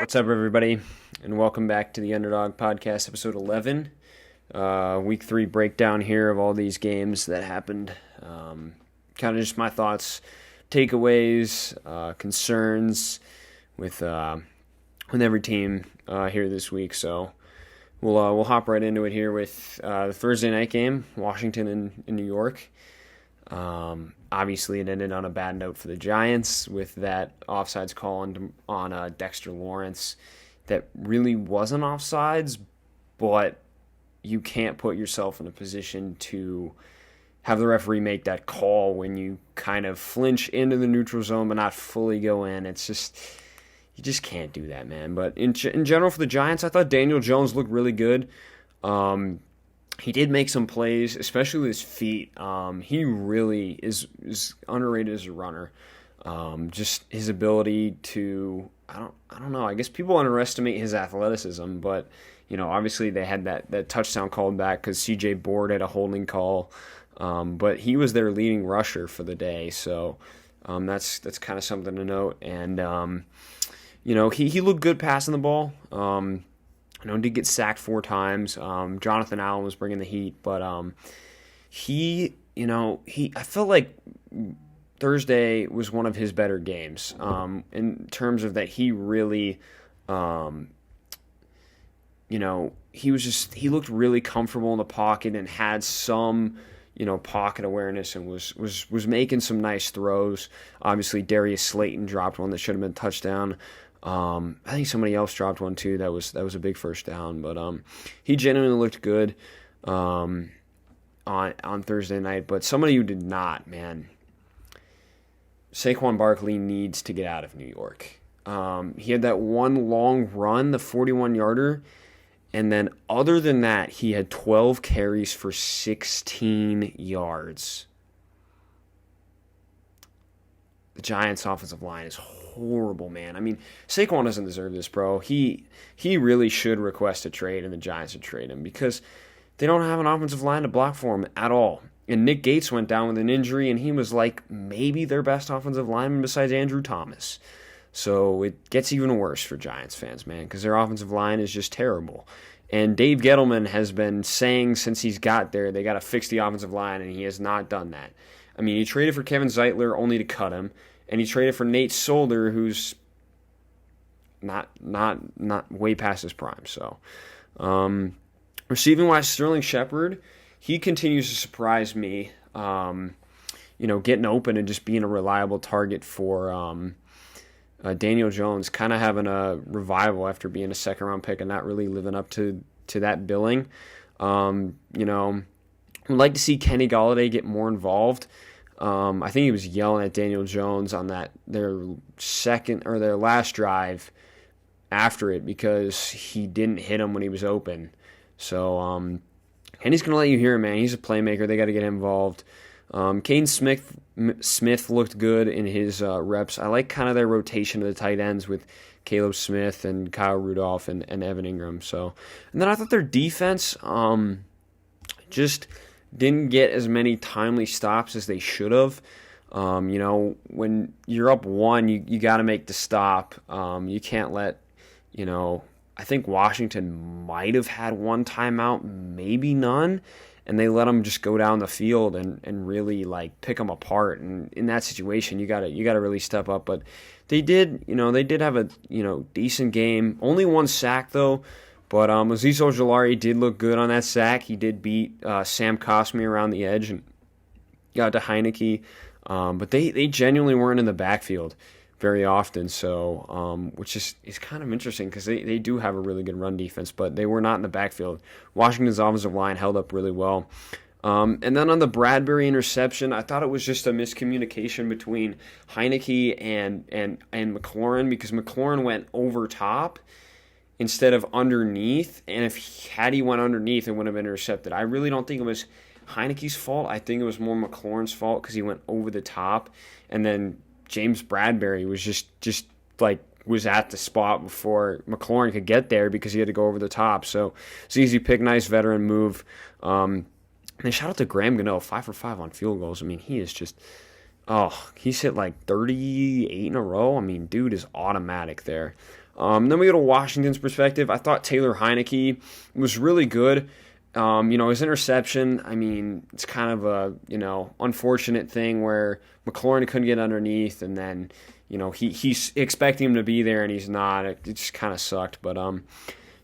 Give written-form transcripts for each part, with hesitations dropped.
What's up, everybody, and welcome back to the Underdog Podcast, episode 11. Week 3 breakdown here of all these games that happened. Kind of just my thoughts, takeaways, concerns with every team here this week. So we'll hop right into it here with the Thursday night game, Washington in New York. Obviously, it ended on a bad note for the Giants with that offsides call on Dexter Lawrence that really wasn't offsides, but you can't put yourself in a position to have the referee make that call when you kind of flinch into the neutral zone but not fully go in. It's just, you just can't do that, man. But in general for the Giants, I thought Daniel Jones looked really good. He did make some plays, especially with his feet. He really is underrated as a runner. Just his ability to, I don't know. I guess people underestimate his athleticism, but obviously they had that touchdown called back because C.J. Board had a holding call. But he was their leading rusher for the day, so that's kind of something to note. And he looked good passing the ball. Did get sacked 4 times. Jonathan Allen was bringing the heat, but I felt like Thursday was one of his better games in terms of that he really, he looked really comfortable in the pocket and had some, pocket awareness and was making some nice throws. Obviously, Darius Slayton dropped one that should have been a touchdown. I think somebody else dropped one too. That was a big first down, but he genuinely looked good on Thursday night. But somebody who did not, man, Saquon Barkley needs to get out of New York. He had that one long run, the 41-yarder, and then other than that, he had 12 carries for 16 yards. The Giants' offensive line is horrible, man. I mean, Saquon doesn't deserve this, bro. He really should request a trade, and the Giants should trade him because they don't have an offensive line to block for him at all. And Nick Gates went down with an injury, and he was like maybe their best offensive lineman besides Andrew Thomas. So it gets even worse for Giants fans, man, because their offensive line is just terrible. And Dave Gettleman has been saying since he's got there they got to fix the offensive line, and he has not done that. I mean, he traded for Kevin Zeitler only to cut him. And he traded for Nate Solder, who's not way past his prime. So, receiving-wise, Sterling Shepard, he continues to surprise me. Getting open and just being a reliable target for Daniel Jones, kind of having a revival after being a second-round pick and not really living up to that billing. I'd like to see Kenny Golladay get more involved. I think he was yelling at Daniel Jones on their last drive after it because he didn't hit him when he was open. So, and he's going to let you hear him, man. He's a playmaker. They got to get him involved. Caden Smith looked good in his reps. I like kind of their rotation of the tight ends with Caleb Smith and Kyle Rudolph and Evan Ingram. So, and then I thought their defense just didn't get as many timely stops as they should have. When you're up 1, you got to make the stop. You can't let, I think Washington might have had 1 timeout, maybe none, and they let them just go down the field and really like pick them apart. And in that situation, you gotta really step up. But they did have a decent game. Only 1 sack though. But Azeez Ojulari did look good on that sack. He did beat Sam Cosmi around the edge and got to Heineke. But they genuinely weren't in the backfield very often, so which is kind of interesting because they do have a really good run defense, but they were not in the backfield. Washington's offensive line held up really well. And then on the Bradbury interception, I thought it was just a miscommunication between Heineke and Mclaren because Mclaren went over top instead of underneath, and had he went underneath, it would have been intercepted. I really don't think it was Heineke's fault. I think it was more McLaurin's fault because he went over the top, and then James Bradbury was just was at the spot before McLaurin could get there because he had to go over the top. So it's an easy pick, nice veteran move. And shout out to Graham Gano, 5 for 5 on field goals. I mean, he is just, he's hit like 38 in a row. I mean, dude is automatic there. Then we go to Washington's perspective. I thought Taylor Heineke was really good. His interception, I mean, it's kind of a, unfortunate thing where Mclaren couldn't get underneath, and then, he's expecting him to be there and he's not. It just kind of sucked. But,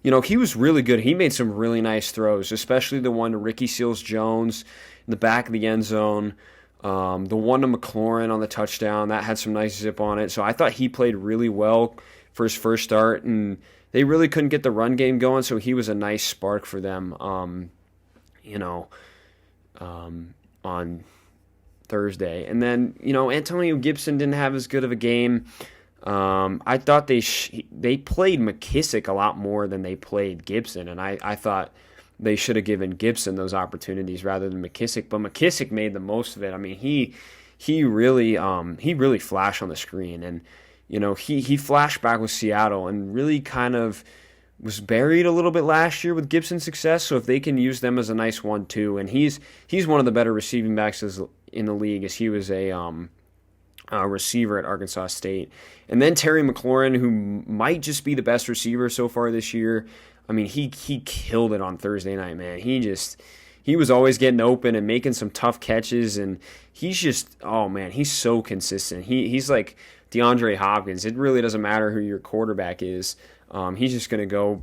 he was really good. He made some really nice throws, especially the one to Ricky Seals-Jones in the back of the end zone. The one to Mclaren on the touchdown, that had some nice zip on it. So I thought he played really well for his first start, and they really couldn't get the run game going, so he was a nice spark for them, on Thursday. And then, Antonio Gibson didn't have as good of a game. I thought they played McKissick a lot more than they played Gibson, and I thought they should have given Gibson those opportunities rather than McKissick. But McKissick made the most of it. I mean, he really flashed on the screen, and he flashed back with Seattle and really kind of was buried a little bit last year with Gibson's success. So if they can use them as a nice 1-2, and he's one of the better receiving backs in the league, as he was a receiver at Arkansas State. And then Terry McLaurin, who might just be the best receiver so far this year. I mean, he killed it on Thursday night, man. He was always getting open and making some tough catches, and he's just, oh man, he's so consistent. He's like DeAndre Hopkins. It really doesn't matter who your quarterback is. He's just gonna go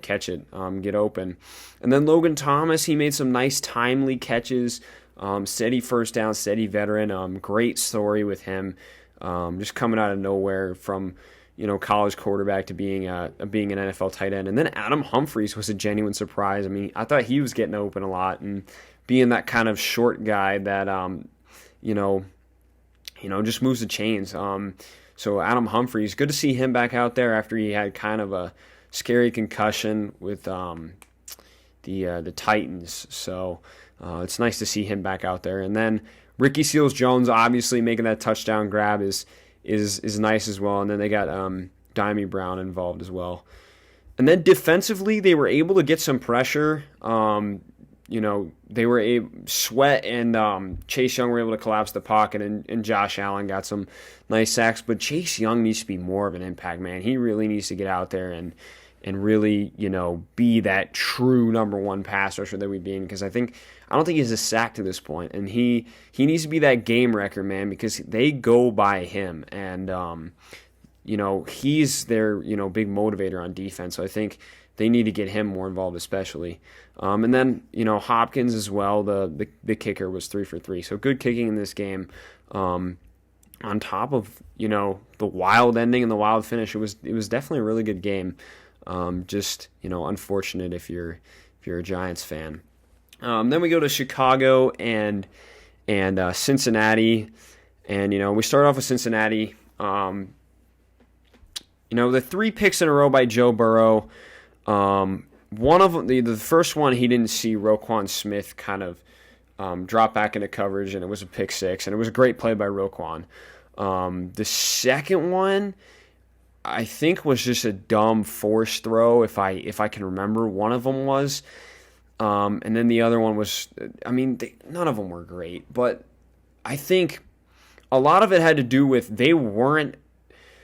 catch it, get open. And then Logan Thomas, he made some nice timely catches. Steady first down, steady veteran. Great story with him. Just coming out of nowhere from college quarterback to being an NFL tight end. And then Adam Humphries was a genuine surprise. I mean, I thought he was getting open a lot and being that kind of short guy that just moves the chains. So Adam Humphries, good to see him back out there after he had kind of a scary concussion with the Titans. So it's nice to see him back out there. And then Ricky Seals-Jones obviously making that touchdown grab is nice as well. And then they got Damien Brown involved as well. And then defensively, they were able to get some pressure. They were Sweat and Chase Young were able to collapse the pocket, and Josh Allen got some nice sacks. But Chase Young needs to be more of an impact man. He really needs to get out there and really, be that true number one pass rusher that we've been. Because I don't think he's a sack to this point, and he needs to be that game wrecker, man, because they go by him, and he's their big motivator on defense. So I think they need to get him more involved, especially. And then Hopkins as well. The kicker was 3 for 3, so good kicking in this game. On top of the wild ending and the wild finish, it was definitely a really good game. Just unfortunate if you're a Giants fan. Then we go to Chicago and Cincinnati, and we start off with Cincinnati. The 3 picks in a row by Joe Burrow. One of them, the first one, he didn't see Roquan Smith kind of drop back into coverage, and it was a pick 6, and it was a great play by Roquan. The second one, I think, was just a dumb forced throw, if I can remember. One of them was. And then the other one was, none of them were great, but I think a lot of it had to do with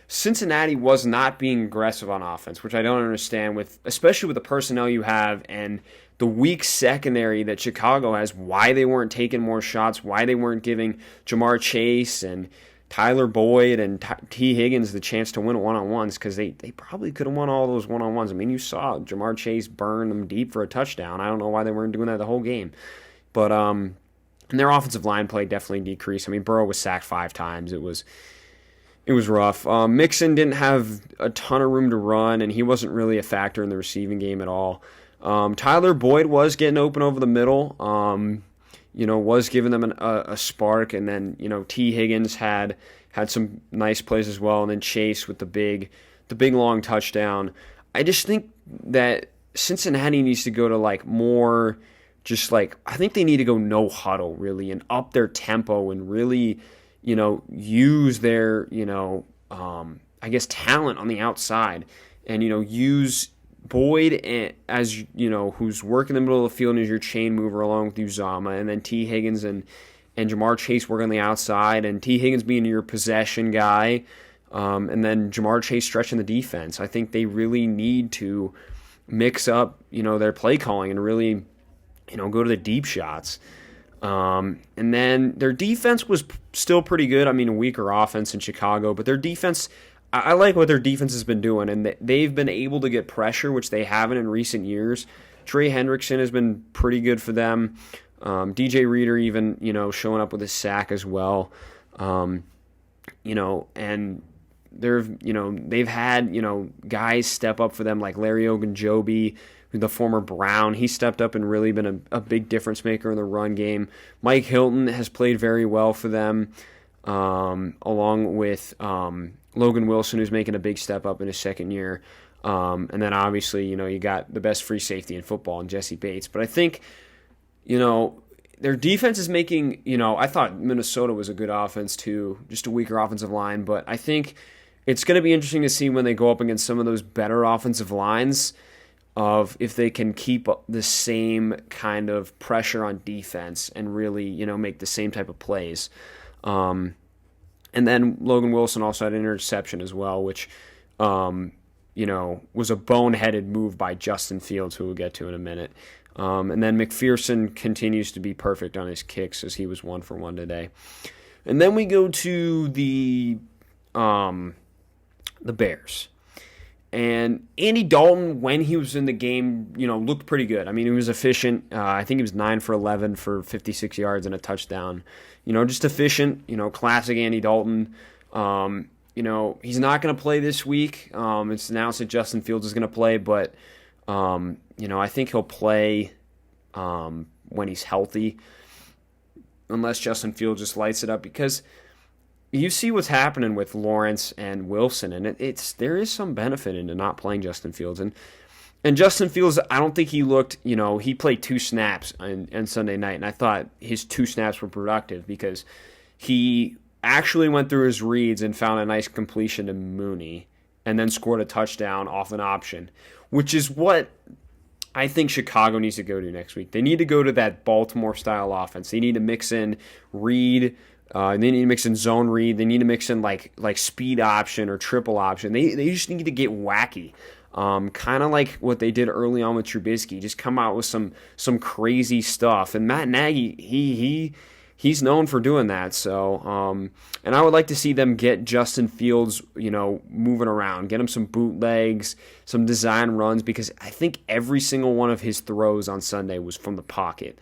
Cincinnati was not being aggressive on offense, which I don't understand, especially with the personnel you have and the weak secondary that Chicago has, why they weren't taking more shots, why they weren't giving Jamar Chase and Tyler Boyd and T. Higgins the chance to win one-on-ones, because they probably could have won all those one-on-ones. I mean, you saw Jamar Chase burn them deep for a touchdown. I don't know why they weren't doing that the whole game. But and their offensive line play definitely decreased. I mean, Burrow was sacked 5 times. It was rough. Mixon didn't have a ton of room to run, and he wasn't really a factor in the receiving game at all. Tyler Boyd was getting open over the middle. Was giving them a spark, and then T. Higgins had some nice plays as well, and then Chase with the big long touchdown. I just think that Cincinnati needs to go to more, I think they need to go no huddle really, and up their tempo and really use their talent on the outside, and use Boyd as who's working in the middle of the field and is your chain mover along with Uzama, and then T. Higgins and Jamar Chase working on the outside, and T. Higgins being your possession guy, and then Jamar Chase stretching the defense. I think they really need to mix up, their play calling and really, go to the deep shots. And then their defense was still pretty good. I mean, a weaker offense in Chicago, but their defense, I like what their defense has been doing, and they've been able to get pressure, which they haven't in recent years. Trey Hendrickson has been pretty good for them. DJ Reader even, showing up with a sack as well. And they've had, guys step up for them like Larry Ogunjobi, the former Brown. He stepped up and really been a big difference maker in the run game. Mike Hilton has played very well for them, along with Logan Wilson, who's making a big step up in his second year. And then obviously, you got the best free safety in football in Jesse Bates. But I think, their defense is making, I thought Minnesota was a good offense too, just a weaker offensive line. But I think it's going to be interesting to see when they go up against some of those better offensive lines of if they can keep the same kind of pressure on defense and really, make the same type of plays. And then Logan Wilson also had an interception as well, which, was a boneheaded move by Justin Fields, who we'll get to in a minute. And then McPherson continues to be perfect on his kicks, as he was 1 for 1 today. And then we go to the Bears. And Andy Dalton, when he was in the game, looked pretty good. I mean, he was efficient. I think he was 9 for 11 for 56 yards and a touchdown. Just efficient, classic Andy Dalton. He's not going to play this week. It's announced that Justin Fields is going to play, but, I think he'll play when he's healthy, unless Justin Fields just lights it up, because you see what's happening with Lawrence and Wilson, and there is some benefit into not playing Justin Fields. And Justin Fields, I don't think he looked, he played 2 snaps on Sunday night, and I thought his 2 snaps were productive because he actually went through his reads and found a nice completion to Mooney and then scored a touchdown off an option, which is what I think Chicago needs to go to next week. They need to go to that Baltimore-style offense. They need to mix in read. They need to mix in zone read. They need to mix in like speed option or triple option. They just need to get wacky. Kind of like what they did early on with Trubisky. Just come out with some crazy stuff. And Matt Nagy, he's known for doing that. So, and I would like to see them get Justin Fields, moving around, get him some bootlegs, some design runs, because I think every single one of his throws on Sunday was from the pocket.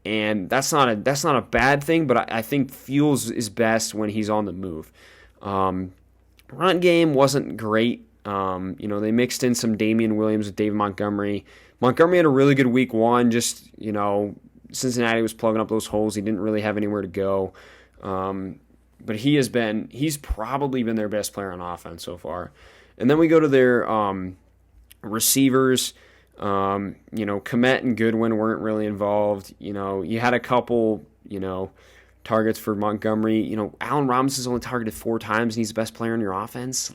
And that's not a bad thing, but I think Fields is best when he's on the move. Run game wasn't great. They mixed in some Damien Williams with David Montgomery. Montgomery had a really good week 1. Just, Cincinnati was plugging up those holes. He didn't really have anywhere to go. But he's probably been their best player on offense so far. And then we go to their receivers. Kmet and Goodwin weren't really involved. You had a couple, targets for Montgomery. Allen Robinson's only targeted 4 times, and he's the best player on your offense.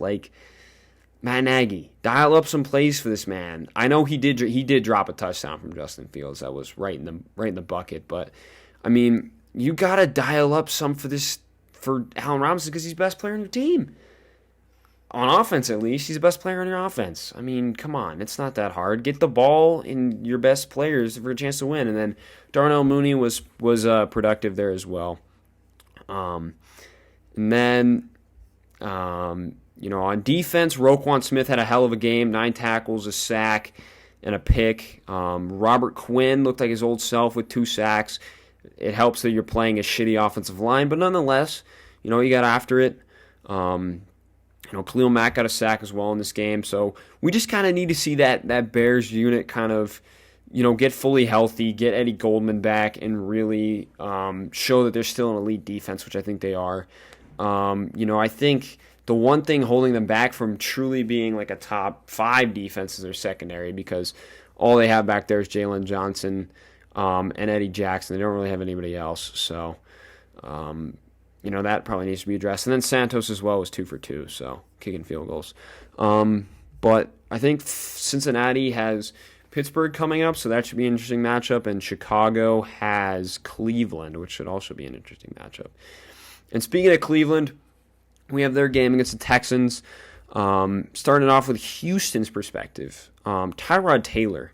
Matt Nagy, dial up some plays for this man. I know he did drop a touchdown from Justin Fields that was right in the bucket, but I mean, you gotta dial up some for Allen Robinson because he's the best player on your team. On offense, at least, he's the best player on your offense. I mean, come on, it's not that hard. Get the ball in your best players for a chance to win. And then Darnell Mooney was productive there as well. And then, on defense, Roquan Smith had a hell of a game, 9 tackles, a sack, and a pick. Robert Quinn looked like his old self with 2 sacks. It helps that you're playing a shitty offensive line, but nonetheless, he got after it. Khalil Mack got a sack as well in this game. So we just kind of need to see that Bears unit kind of, get fully healthy, get Eddie Goldman back, and really show that they're still an elite defense, which I think they are. I think the one thing holding them back from truly being like a top 5 defense is their secondary, because all they have back there is Jalen Johnson and Eddie Jackson. They don't really have anybody else. So, that probably needs to be addressed. And then Santos as well was 2 for 2, so kicking field goals. But I think Cincinnati has Pittsburgh coming up, so that should be an interesting matchup. And Chicago has Cleveland, which should also be an interesting matchup. And speaking of Cleveland, we have their game against the Texans. Starting off with Houston's perspective, Tyrod Taylor.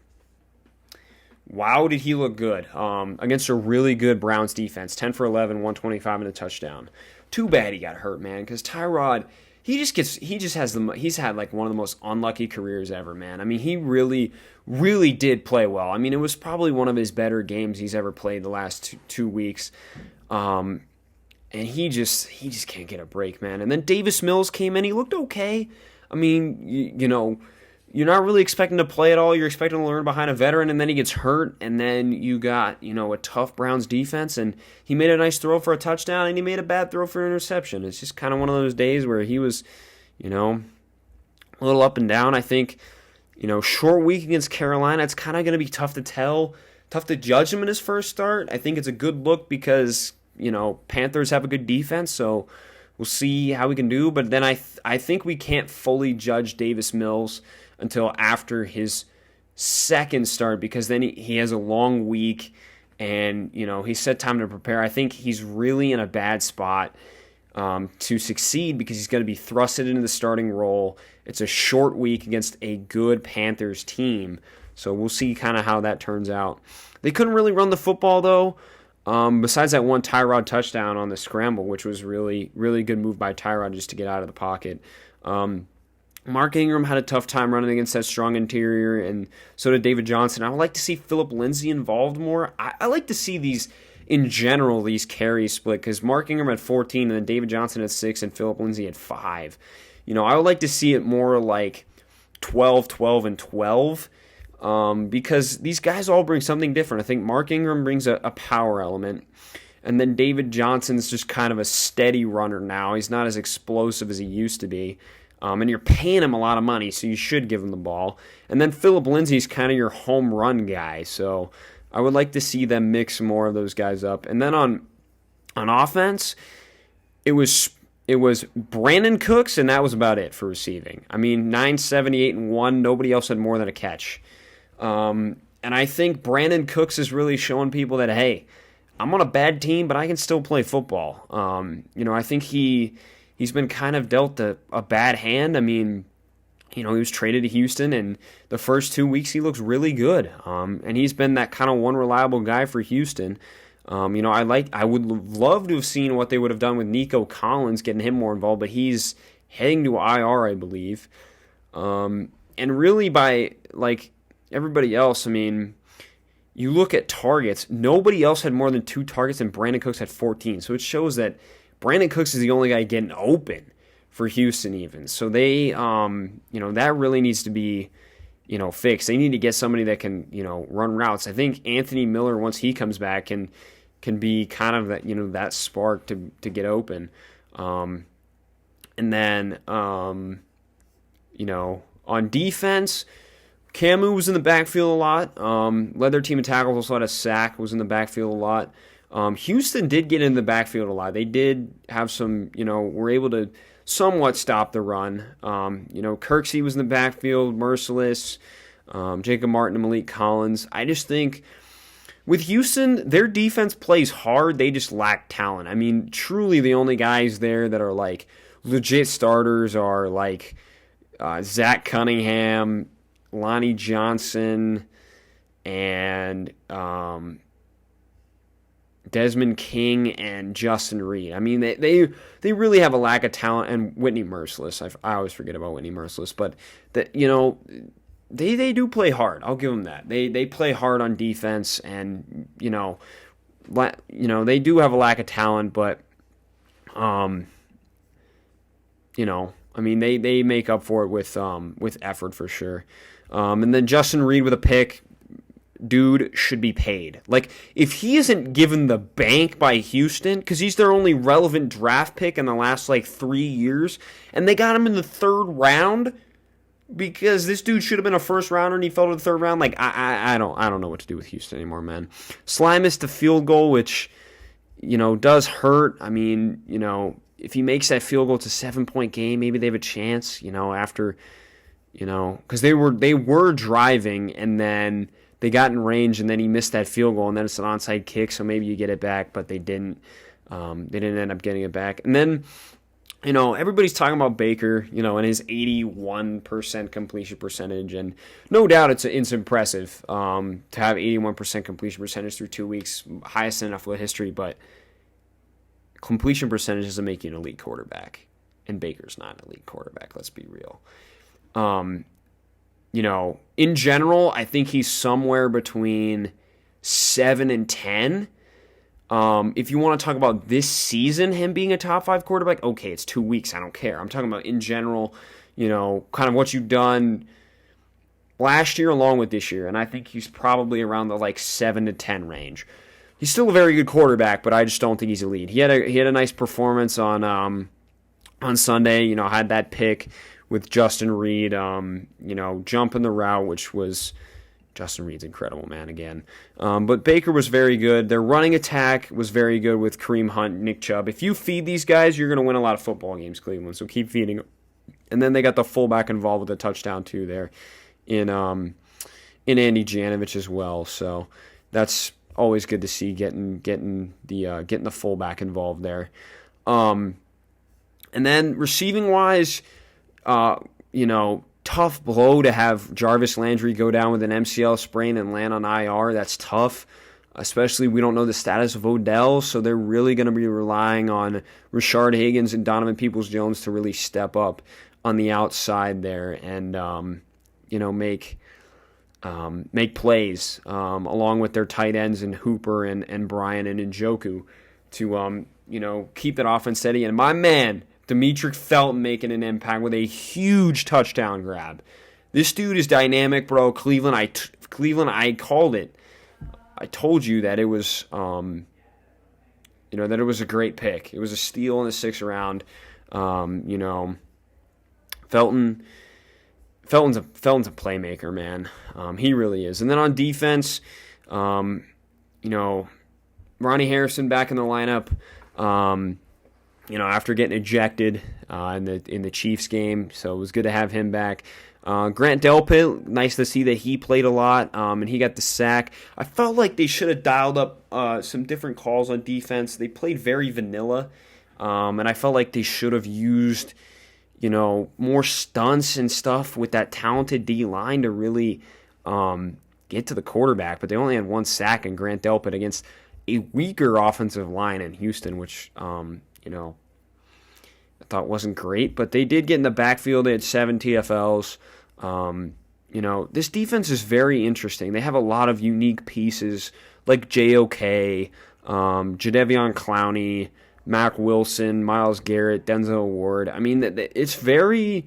Wow, did he look good against a really good Browns defense. 10 for 11, 125 and a touchdown. Too bad he got hurt, man, because Tyrod, he's had like one of the most unlucky careers ever, man. I mean, he really, really did play well. I mean, it was probably one of his better games he's ever played the last two weeks. And he just can't get a break, man. And then Davis Mills came in. He looked okay. I mean, you know, you're not really expecting to play at all. You're expecting to learn behind a veteran, and then he gets hurt, and then you got, you know, a tough Browns defense, and he made a nice throw for a touchdown, and he made a bad throw for an interception. It's just kind of one of those days where he was, you know, a little up and down. I think, you know, short week against Carolina, it's kind of going to be tough to tell, tough to judge him in his first start. I think it's a good look because, you know, Panthers have a good defense, so we'll see how we can do. But then I think we can't fully judge Davis Mills until after his second start, because then he has a long week and, you know, he's had time to prepare. I think he's really in a bad spot to succeed because he's going to be thrusted into the starting role. It's a short week against a good Panthers team, so we'll see kind of how that turns out. They couldn't really run the football, though. Besides that one Tyrod touchdown on the scramble, which was really, really good move by Tyrod just to get out of the pocket. Mark Ingram had a tough time running against that strong interior, and so did David Johnson. I would like to see Phillip Lindsay involved more. I like to see these, in general, these carries split, because Mark Ingram had 14, and then David Johnson had 6, and Phillip Lindsay had 5. You know, I would like to see it more like 12, 12, and 12. Because these guys all bring something different. I think Mark Ingram brings a power element, and then David Johnson's just kind of a steady runner now. He's not as explosive as he used to be, and you're paying him a lot of money, so you should give him the ball. And then Phillip Lindsay's kind of your home run guy, so I would like to see them mix more of those guys up. And then on offense, it was Brandon Cooks, and that was about it for receiving. I mean, 978 and 1. Nobody else had more than a catch. And I think Brandon Cooks is really showing people that, hey, I'm on a bad team, but I can still play football. You know, I think he's been kind of dealt a bad hand. I mean, you know, he was traded to Houston, and the first 2 weeks he looks really good. And he's been that kind of one reliable guy for Houston. You know, I would love to have seen what they would have done with Nico Collins, getting him more involved, but he's heading to IR, I believe. And really by, like, everybody else, I mean, you look at targets, nobody else had more than 2 targets, and Brandon Cooks had 14. So it shows that Brandon Cooks is the only guy getting open for Houston even. So they, you know, that really needs to be, you know, fixed. They need to get somebody that can, you know, run routes. I think Anthony Miller, once he comes back, can be kind of that, you know, that spark to get open. And then, you know, on defense, Camu was in the backfield a lot. Led their team in tackles, also had a sack, was in the backfield a lot. Houston did get in the backfield a lot. They did have some, you know, were able to somewhat stop the run. You know, Kirksey was in the backfield, Merciless, Jacob Martin and Malik Collins. I just think with Houston, their defense plays hard. They just lack talent. I mean, truly the only guys there that are like legit starters are like Zach Cunningham, Lonnie Johnson, and Desmond King and Justin Reed. I mean, they really have a lack of talent, and Whitney Merciless. I always forget about Whitney Merciless, but that, you know, they do play hard. I'll give them that. They play hard on defense, and you know, they do have a lack of talent, but you know, I mean, they make up for it with effort for sure. And then Justin Reed with a pick. Dude should be paid. Like, if he isn't given the bank by Houston, because he's their only relevant draft pick in the last, like, 3 years, and they got him in the 3rd round because this dude should have been a first rounder and he fell to the 3rd round. Like, I don't know what to do with Houston anymore, man. Sly missed a field goal, which, you know, does hurt. I mean, you know, if he makes that field goal, it's a 7-point game. Maybe they have a chance, you know, after, you know, because they were driving, and then they got in range, and then he missed that field goal, and then it's an onside kick, so maybe you get it back, but they didn't. They didn't end up getting it back. And then everybody's talking about Baker, and his 81% completion percentage, and no doubt it's impressive to have 81% completion percentage through 2 weeks, highest in NFL history, but completion percentage doesn't make you an elite quarterback, and Baker's not an elite quarterback, let's be real. In general, I think he's somewhere between 7 and 10. If you want to talk about this season, him being a top 5 quarterback, okay, it's 2 weeks. I don't care. I'm talking about in general, kind of what you've done last year along with this year. And I think he's probably around the 7 to 10 range. He's still a very good quarterback, but I just don't think he's elite. He had a nice performance on Sunday. Had that pick with Justin Reed, jumping the route, which was Justin Reed's incredible, man, again. But Baker was very good. Their running attack was very good with Kareem Hunt, Nick Chubb. If you feed these guys, you're going to win a lot of football games, Cleveland, so keep feeding them. And then they got the fullback involved with a touchdown, too, there in Andy Janovich as well. So that's always good to see, getting the fullback involved there. And then receiving-wise, tough blow to have Jarvis Landry go down with an MCL sprain and land on IR. That's tough, especially we don't know the status of Odell, so they're really going to be relying on Rashard Higgins and Donovan Peoples-Jones to really step up on the outside there and make plays along with their tight ends and Hooper and Bryan and Njoku to keep that offense steady. And my man, Demetric Felton, making an impact with a huge touchdown grab. This dude is dynamic, bro. Cleveland, I called it. I told you that it was, that it was a great pick. It was a steal in the 6th round. Felton's a playmaker, man. He really is. And then on defense, Ronnie Harrison back in the lineup. After getting ejected in the Chiefs game, so it was good to have him back. Grant Delpit, nice to see that he played a lot, and he got the sack. I felt like they should have dialed up some different calls on defense. They played very vanilla, and I felt like they should have used, more stunts and stuff with that talented D-line to really get to the quarterback. But they only had 1 sack in Grant Delpit against a weaker offensive line in Houston, which I thought wasn't great, but they did get in the backfield. They had 7 TFLs. This defense is very interesting. They have a lot of unique pieces like JOK, Jadeveon Clowney, Mac Wilson, Myles Garrett, Denzel Ward. I mean, it's very,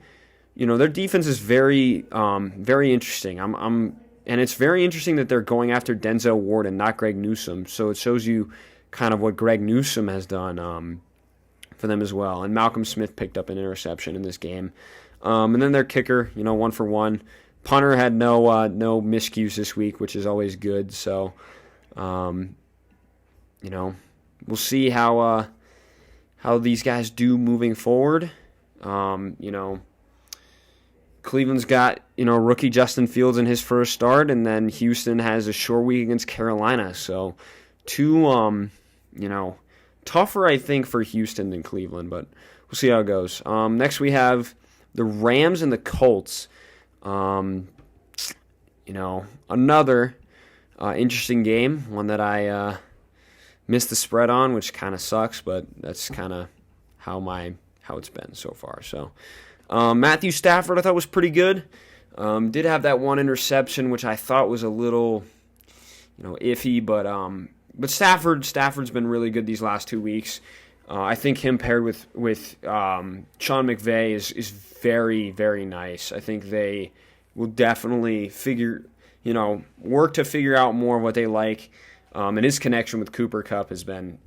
their defense is very, very interesting. And it's very interesting that they're going after Denzel Ward and not Greg Newsome. So it shows you kind of what Greg Newsome has done for them as well. And Malcolm Smith picked up an interception in this game. And then their kicker, 1 for 1. Punter had no miscues this week, which is always good. So, we'll see how these guys do moving forward. Cleveland's got, rookie Justin Fields in his first start, and then Houston has a short week against Carolina. So, two, tougher, I think, for Houston than Cleveland, but we'll see how it goes. Next, we have the Rams and the Colts. Another interesting game, one that I missed the spread on, which kind of sucks, but that's kind of how it's been so far. So, Matthew Stafford, I thought was pretty good. Did have that 1 interception, which I thought was a little, iffy, but Stafford's been really good these last 2 weeks. I think him paired with Sean McVay is very, very nice. I think they will definitely work to figure out more of what they like. And his connection with Cooper Kupp has been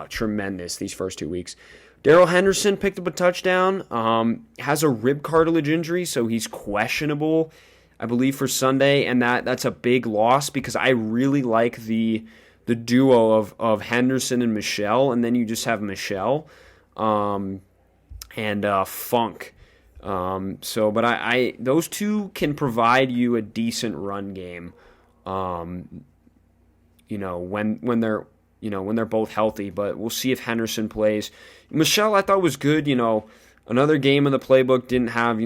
tremendous these first 2 weeks. Darrell Henderson picked up a touchdown. Has a rib cartilage injury, so he's questionable, I believe, for Sunday, and that's a big loss because I really like the duo of Henderson and Michelle, and then you just have Michelle and Funk. But I those two can provide you a decent run game. When they're when they're both healthy. But we'll see if Henderson plays. Michel, I thought was good. Another game in the playbook, didn't have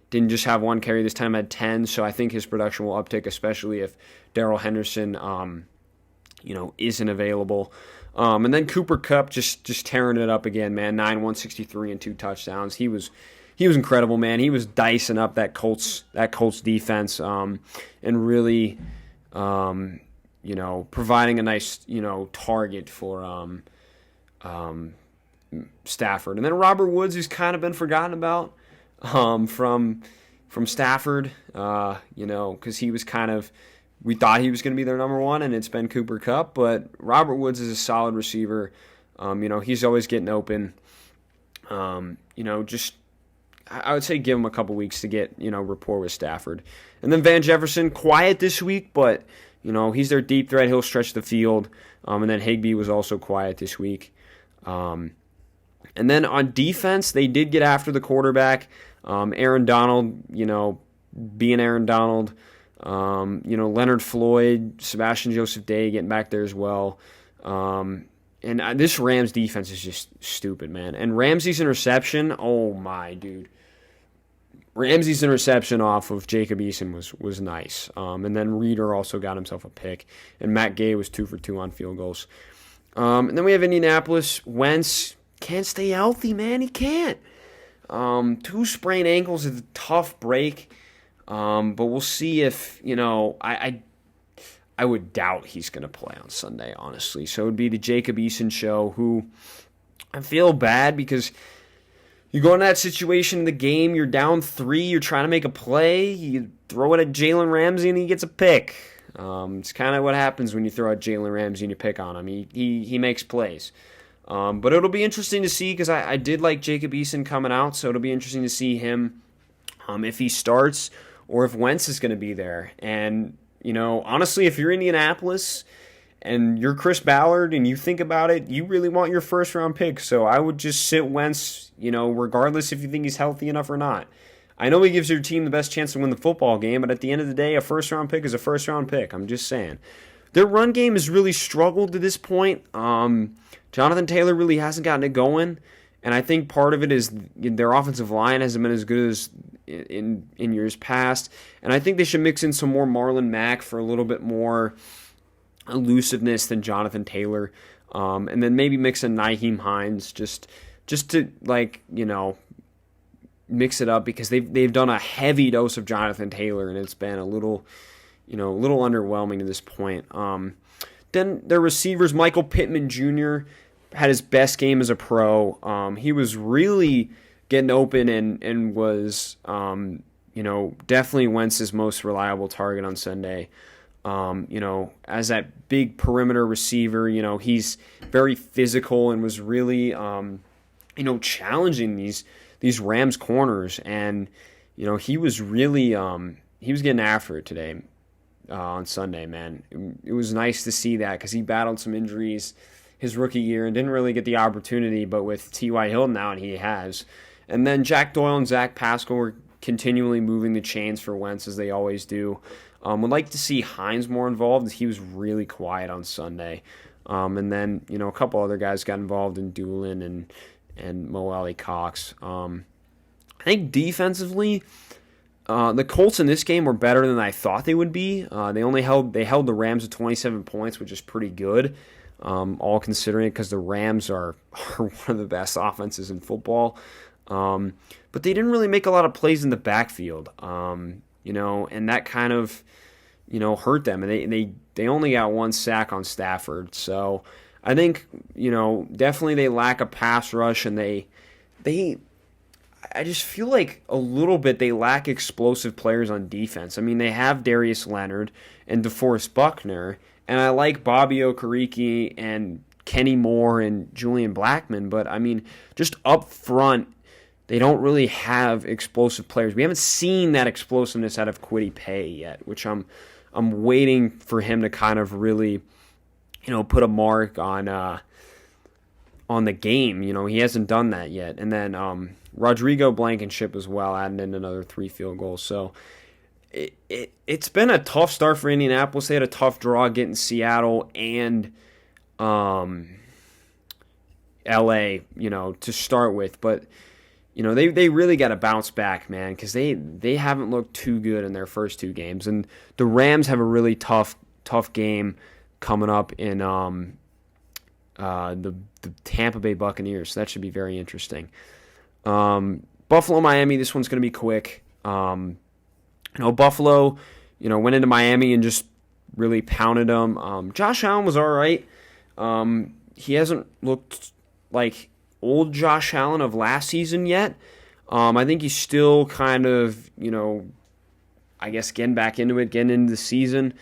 didn't just have one carry this time, had 10. So I think his production will uptick, especially if Darrell Henderson isn't available. And then Cooper Kupp just tearing it up again, man. 163 and 2 touchdowns. He was incredible, man. He was dicing up that Colts defense, and really, providing a nice, target for Stafford. And then Robert Woods, who's kind of been forgotten about, from Stafford, because he was we thought he was going to be their number one, and it's been Cooper Kupp. But Robert Woods is a solid receiver. He's always getting open. I would say give him a couple weeks to get, rapport with Stafford. And then Van Jefferson, quiet this week, but, he's their deep threat. He'll stretch the field. And then Higbee was also quiet this week. And then on defense, they did get after the quarterback. Aaron Donald, being Aaron Donald. Leonard Floyd, Sebastian Joseph Day getting back there as well. And this Rams defense is just stupid, man. And Ramsey's interception, oh my, dude. Ramsey's interception off of Jacob Eason was nice. And then Reeder also got himself a pick. And Matt Gay was 2 for 2 on field goals. And then we have Indianapolis. Wentz can't stay healthy, man. He can't. 2 sprained ankles is a tough break. But we'll see if, I would doubt he's going to play on Sunday, honestly. So it would be the Jacob Eason show, who I feel bad because you go in that situation in the game, you're down 3, you're trying to make a play, you throw it at Jalen Ramsey and he gets a pick. It's kind of what happens when you throw out Jalen Ramsey and you pick on him. He makes plays. But it'll be interesting to see because I did like Jacob Eason coming out, so it'll be interesting to see him if he starts or if Wentz is going to be there. And, honestly, if you're Indianapolis and you're Chris Ballard and you think about it, you really want your first-round pick. So I would just sit Wentz, regardless if you think he's healthy enough or not. I know he gives your team the best chance to win the football game, but at the end of the day, a first-round pick is a first-round pick. I'm just saying. Their run game has really struggled to this point. Jonathan Taylor really hasn't gotten it going, and I think part of it is their offensive line hasn't been as good as in years past, and I think they should mix in some more Marlon Mack for a little bit more elusiveness than Jonathan Taylor, and then maybe mix in Nyheim Hines just to mix it up because they've done a heavy dose of Jonathan Taylor and it's been a little underwhelming to this point. Then their receivers, Michael Pittman Jr. had his best game as a pro. He was really getting open and was, definitely Wentz's most reliable target on Sunday. As that big perimeter receiver, he's very physical and was really, challenging these Rams corners. And, he was really, he was getting after it today on Sunday, man. It was nice to see that because he battled some injuries his rookie year and didn't really get the opportunity, but with T.Y. Hilton out, he has. And then Jack Doyle and Zach Pascal were continually moving the chains for Wentz, as they always do. Would like to see Hines more involved. He was really quiet on Sunday. And then, a couple other guys got involved in Doolin and Mo Alley Cox. I think defensively, the Colts in this game were better than I thought they would be. They held the Rams to 27 points, which is pretty good, all considering it, because the Rams are one of the best offenses in football. But they didn't really make a lot of plays in the backfield, and that kind of, hurt them. And they only got 1 sack on Stafford. So I think, definitely they lack a pass rush, and I just feel like a little bit they lack explosive players on defense. I mean, they have Darius Leonard and DeForest Buckner, and I like Bobby Okereke and Kenny Moore and Julian Blackmon, but I mean, just up front, they don't really have explosive players. We haven't seen that explosiveness out of Kwity Paye yet, which I'm waiting for him to kind of really, put a mark on the game. He hasn't done that yet. And then Rodrigo Blankenship as well, adding in another 3 field goals. So it's been a tough start for Indianapolis. They had a tough draw getting Seattle and LA, to start with. But, they really got to bounce back, man, because they haven't looked too good in their first two games. And the Rams have a really tough game coming up in the Tampa Bay Buccaneers. So that should be very interesting. Buffalo, Miami, this one's going to be quick. Buffalo, went into Miami and just really pounded them. Josh Allen was all right. He hasn't looked like old Josh Allen of last season yet. I think he's still kind of, I guess getting back into it, getting into the season.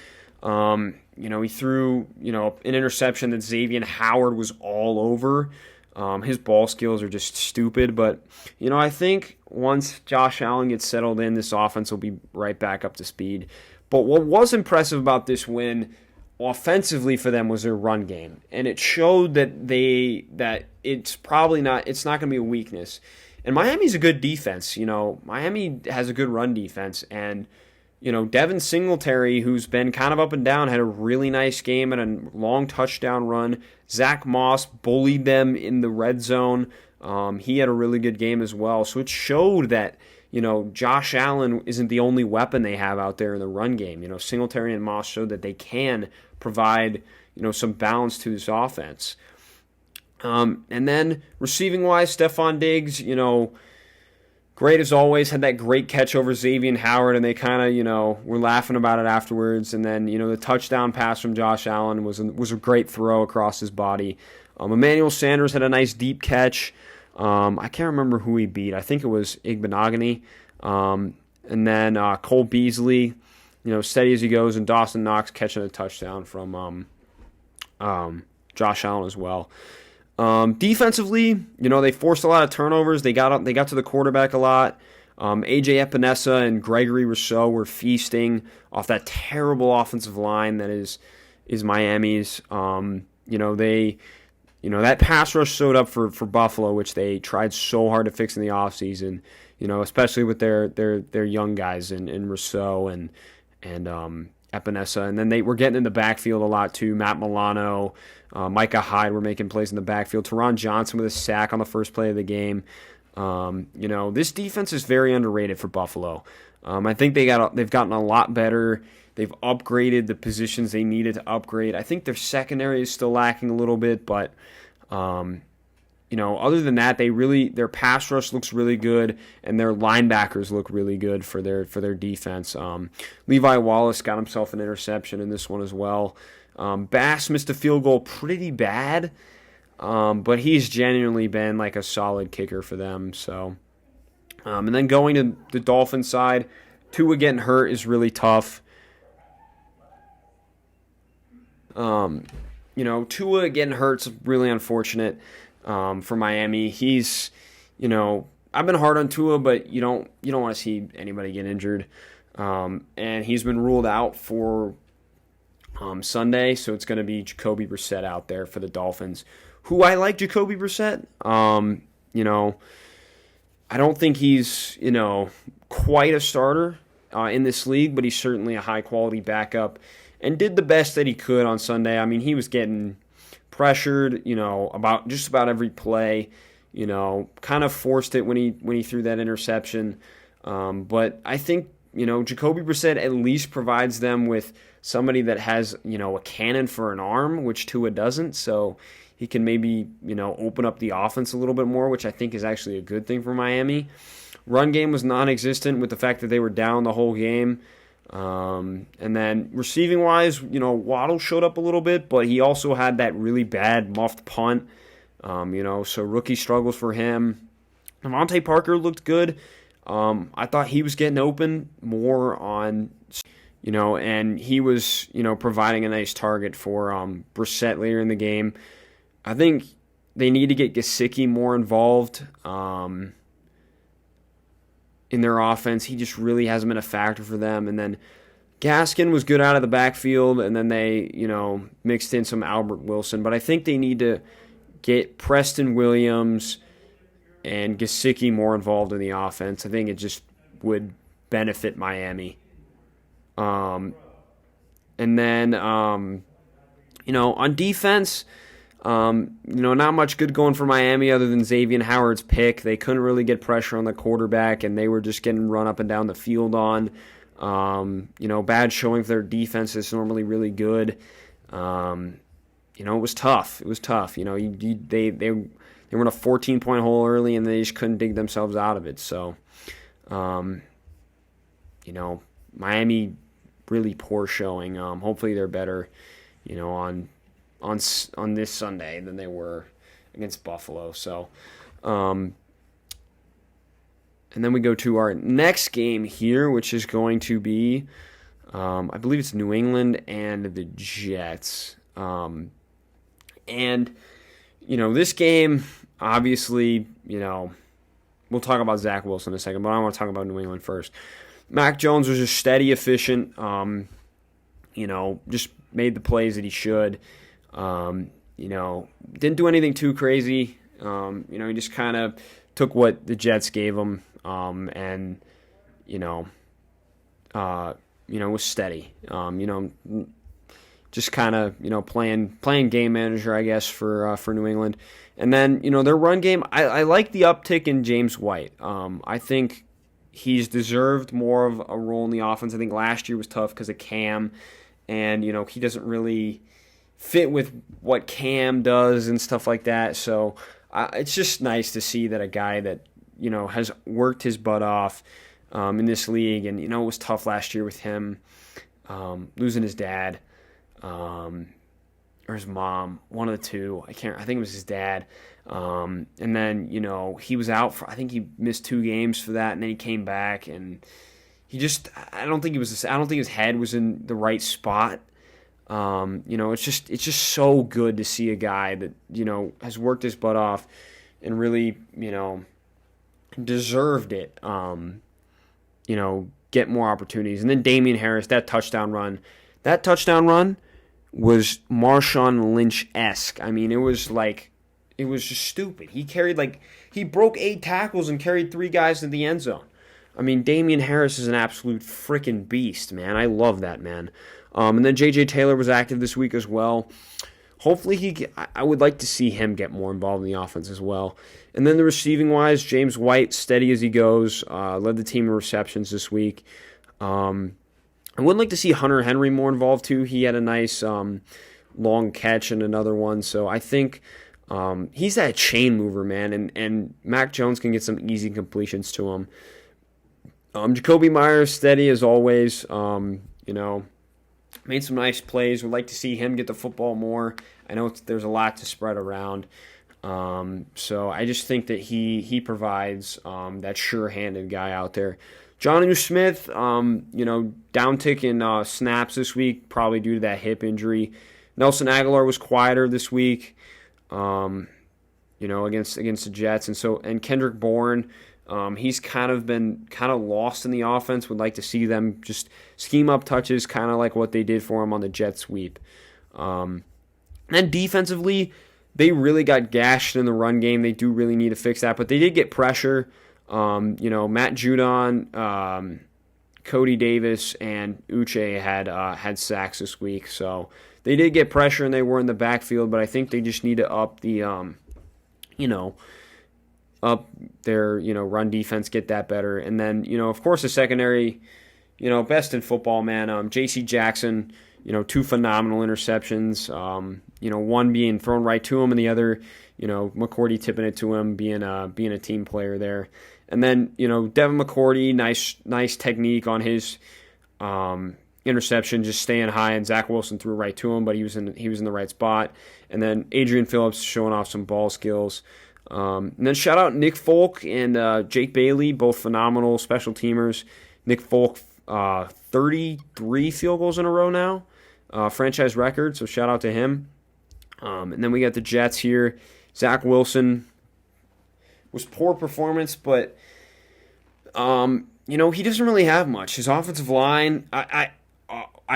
He threw, an interception that Xavier Howard was all over. His ball skills are just stupid. But, I think once Josh Allen gets settled in, this offense will be right back up to speed. But what was impressive about this win offensively for them was their run game. And it showed that it's not going to be a weakness. And Miami's a good defense. Miami has a good run defense. And, Devin Singletary, who's been kind of up and down, had a really nice game and a long touchdown run. Zach Moss bullied them in the red zone. He had a really good game as well. So it showed that, Josh Allen isn't the only weapon they have out there in the run game. Singletary and Moss showed that they can provide, some balance to this offense. And then receiving-wise, Stephon Diggs, great as always, had that great catch over Xavier Howard, and they kind of, were laughing about it afterwards. And then, the touchdown pass from Josh Allen was a great throw across his body. Emmanuel Sanders had a nice deep catch. I can't remember who he beat. I think it was Igbenogany. And then Cole Beasley, steady as he goes, and Dawson Knox catching a touchdown from Josh Allen as well. Defensively, they forced a lot of turnovers. They got to the quarterback a lot. AJ Epinesa and Gregory Rousseau were feasting off that terrible offensive line that is Miami's. That pass rush showed up for Buffalo, which they tried so hard to fix in the offseason, especially with their young guys in Rousseau and Epinesa. And then they were getting in the backfield a lot too. Matt Milano, Micah Hyde were making plays in the backfield. Teron Johnson with a sack on the first play of the game. This defense is very underrated for Buffalo. I think they've gotten a lot better. They've upgraded the positions they needed to upgrade. I think their secondary is still lacking a little bit, but other than that, their pass rush looks really good, and their linebackers look really good for their defense. Levi Wallace got himself an interception in this one as well. Bass missed a field goal pretty bad, but he's genuinely been like a solid kicker for them. So, and then going to the Dolphins side, Tua getting hurt is really tough. Tua getting hurt's really unfortunate for Miami. He's, I've been hard on Tua, but you don't want to see anybody get injured. And he's been ruled out for Sunday, so it's going to be Jacoby Brissett out there for the Dolphins. Who I like Jacoby Brissett. I don't think he's, quite a starter in this league, but he's certainly a high-quality backup and did the best that he could on Sunday. I mean, he was getting pressured, about just about every play, kind of forced it when he threw that interception. But I think, Jacoby Brissett at least provides them with somebody that has, a cannon for an arm, which Tua doesn't. So he can maybe, open up the offense a little bit more, which I think is actually a good thing for Miami. Run game was non-existent with the fact that they were down the whole game. And then receiving-wise, Waddle showed up a little bit, but he also had that really bad muffed punt. So rookie struggles for him. Devontae Parker looked good. I thought he was getting open more on, and he was, providing a nice target for Brissett later in the game. I think they need to get Gesicki more involved in their offense. He just really hasn't been a factor for them. And then Gaskin was good out of the backfield, and then they, mixed in some Albert Wilson. But I think they need to get Preston Williams and Gesicki more involved in the offense. I think it just would benefit Miami. And then, on defense, not much good going for Miami other than Xavier Howard's pick. They couldn't really get pressure on the quarterback, and they were just getting run up and down the field on. Bad showing for their defense is normally really good. It was tough. It was tough. They were in a 14-point hole early, and they just couldn't dig themselves out of it. So, Miami, really poor showing. Hopefully they're better, on this Sunday than they were against Buffalo. So, and then we go to our next game here, which is going to be, I believe it's New England and the Jets. This game, obviously, we'll talk about Zach Wilson in a second, but I want to talk about New England first. Mac Jones was just steady, efficient, just made the plays that he should. Didn't do anything too crazy. He just kind of took what the Jets gave him, and was steady. Just kind of, playing game manager, I guess, for New England. And then, their run game, I like the uptick in James White. I think he's deserved more of a role in the offense. I think last year was tough because of Cam, and, he doesn't really fit with what Cam does and stuff like that. So it's just nice to see that a guy that, has worked his butt off in this league, and, it was tough last year with him losing his dad. Or his mom, one of the two. I think it was his dad. And then, he was out for, I think he missed 2 games for that, and then he came back, and I don't think his head was in the right spot. It's just so good to see a guy that, has worked his butt off and really, deserved it, get more opportunities. And then Damien Harris, that touchdown run was Marshawn Lynch-esque. I mean, it was just stupid. He broke 8 tackles and carried 3 guys to the end zone. I mean, Damien Harris is an absolute freaking beast, man. I love that, man. And then J.J. Taylor was active this week as well. Hopefully, I would like to see him get more involved in the offense as well. And then the receiving-wise, James White, steady as he goes, led the team in receptions this week. I would like to see Hunter Henry more involved too. He had a nice long catch and another one. So I think he's that chain mover, man. And Mac Jones can get some easy completions to him. Jacoby Meyer, steady as always. Made some nice plays. Would like to see him get the football more. I know there's a lot to spread around. So I just think that he provides that sure-handed guy out there. Jonnu Smith, downtick in snaps this week, probably due to that hip injury. Nelson Aguilar was quieter this week, against the Jets, and Kendrick Bourne, he's kind of been lost in the offense. Would like to see them just scheme up touches, kind of like what they did for him on the jet sweep. And then defensively, they really got gashed in the run game. They do really need to fix that, but they did get pressure. Matt Judon, Cody Davis, and Uche had sacks this week, so they did get pressure and they were in the backfield. But I think they just need to up the, up their run defense, get that better, and then of course the secondary, best in football, man. J.C. Jackson, 2 phenomenal interceptions. One being thrown right to him, and the other, McCourty tipping it to him, being a team player there. And then, Devin McCourty, nice technique on his interception, just staying high, and Zach Wilson threw right to him, but he was in the right spot. And then Adrian Phillips showing off some ball skills. And then shout out Nick Folk and Jake Bailey, both phenomenal special teamers. Nick Folk, 33 field goals in a row now, franchise record, so shout out to him. And then we got the Jets here. Zach Wilson was poor performance, but he doesn't really have much. His offensive line, I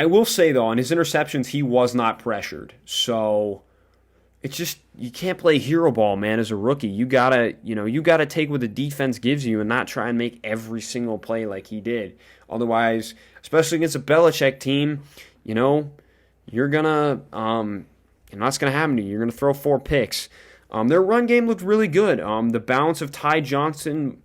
will say though, on his interceptions, he was not pressured. So it's just you can't play hero ball, man, as a rookie. You gotta take what the defense gives you and not try and make every single play like he did. Otherwise, especially against a Belichick team, you're gonna that's gonna happen to you. You're gonna throw 4 picks. Their run game looked really good. The balance of Ty Johnson,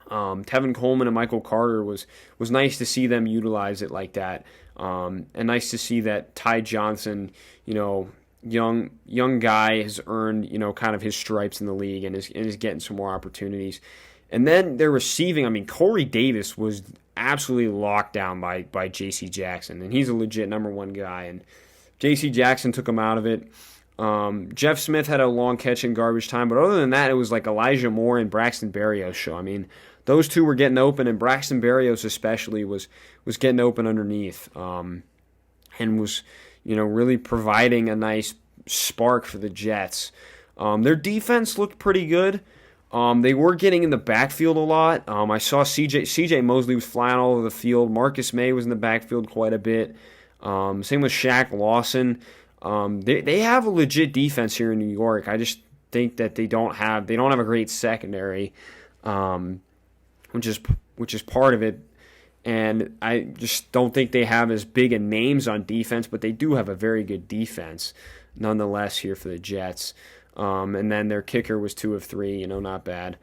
Tevin Coleman, and Michael Carter was nice to see them utilize it like that. And nice to see that Ty Johnson, young guy, has earned kind of his stripes in the league and is getting some more opportunities. And then their receiving, Corey Davis was absolutely locked down by J.C. Jackson, and he's a legit number 1 guy. And J.C. Jackson took him out of it. Jeff Smith had a long catch in garbage time, but other than that, it was like Elijah Moore and Braxton Berrios show. Those two were getting open, and Braxton Berrios especially was getting open underneath, and was really providing a nice spark for the Jets. Their defense looked pretty good. They were getting in the backfield a lot. I saw C.J. Mosley was flying all over the field. Marcus May was in the backfield quite a bit. Same with Shaq Lawson. They have a legit defense here in New York. I just think that they don't have a great secondary, which is part of it. And I just don't think they have as big a names on defense, but they do have a very good defense nonetheless here for the Jets. And then their kicker was 2 of 3, not bad.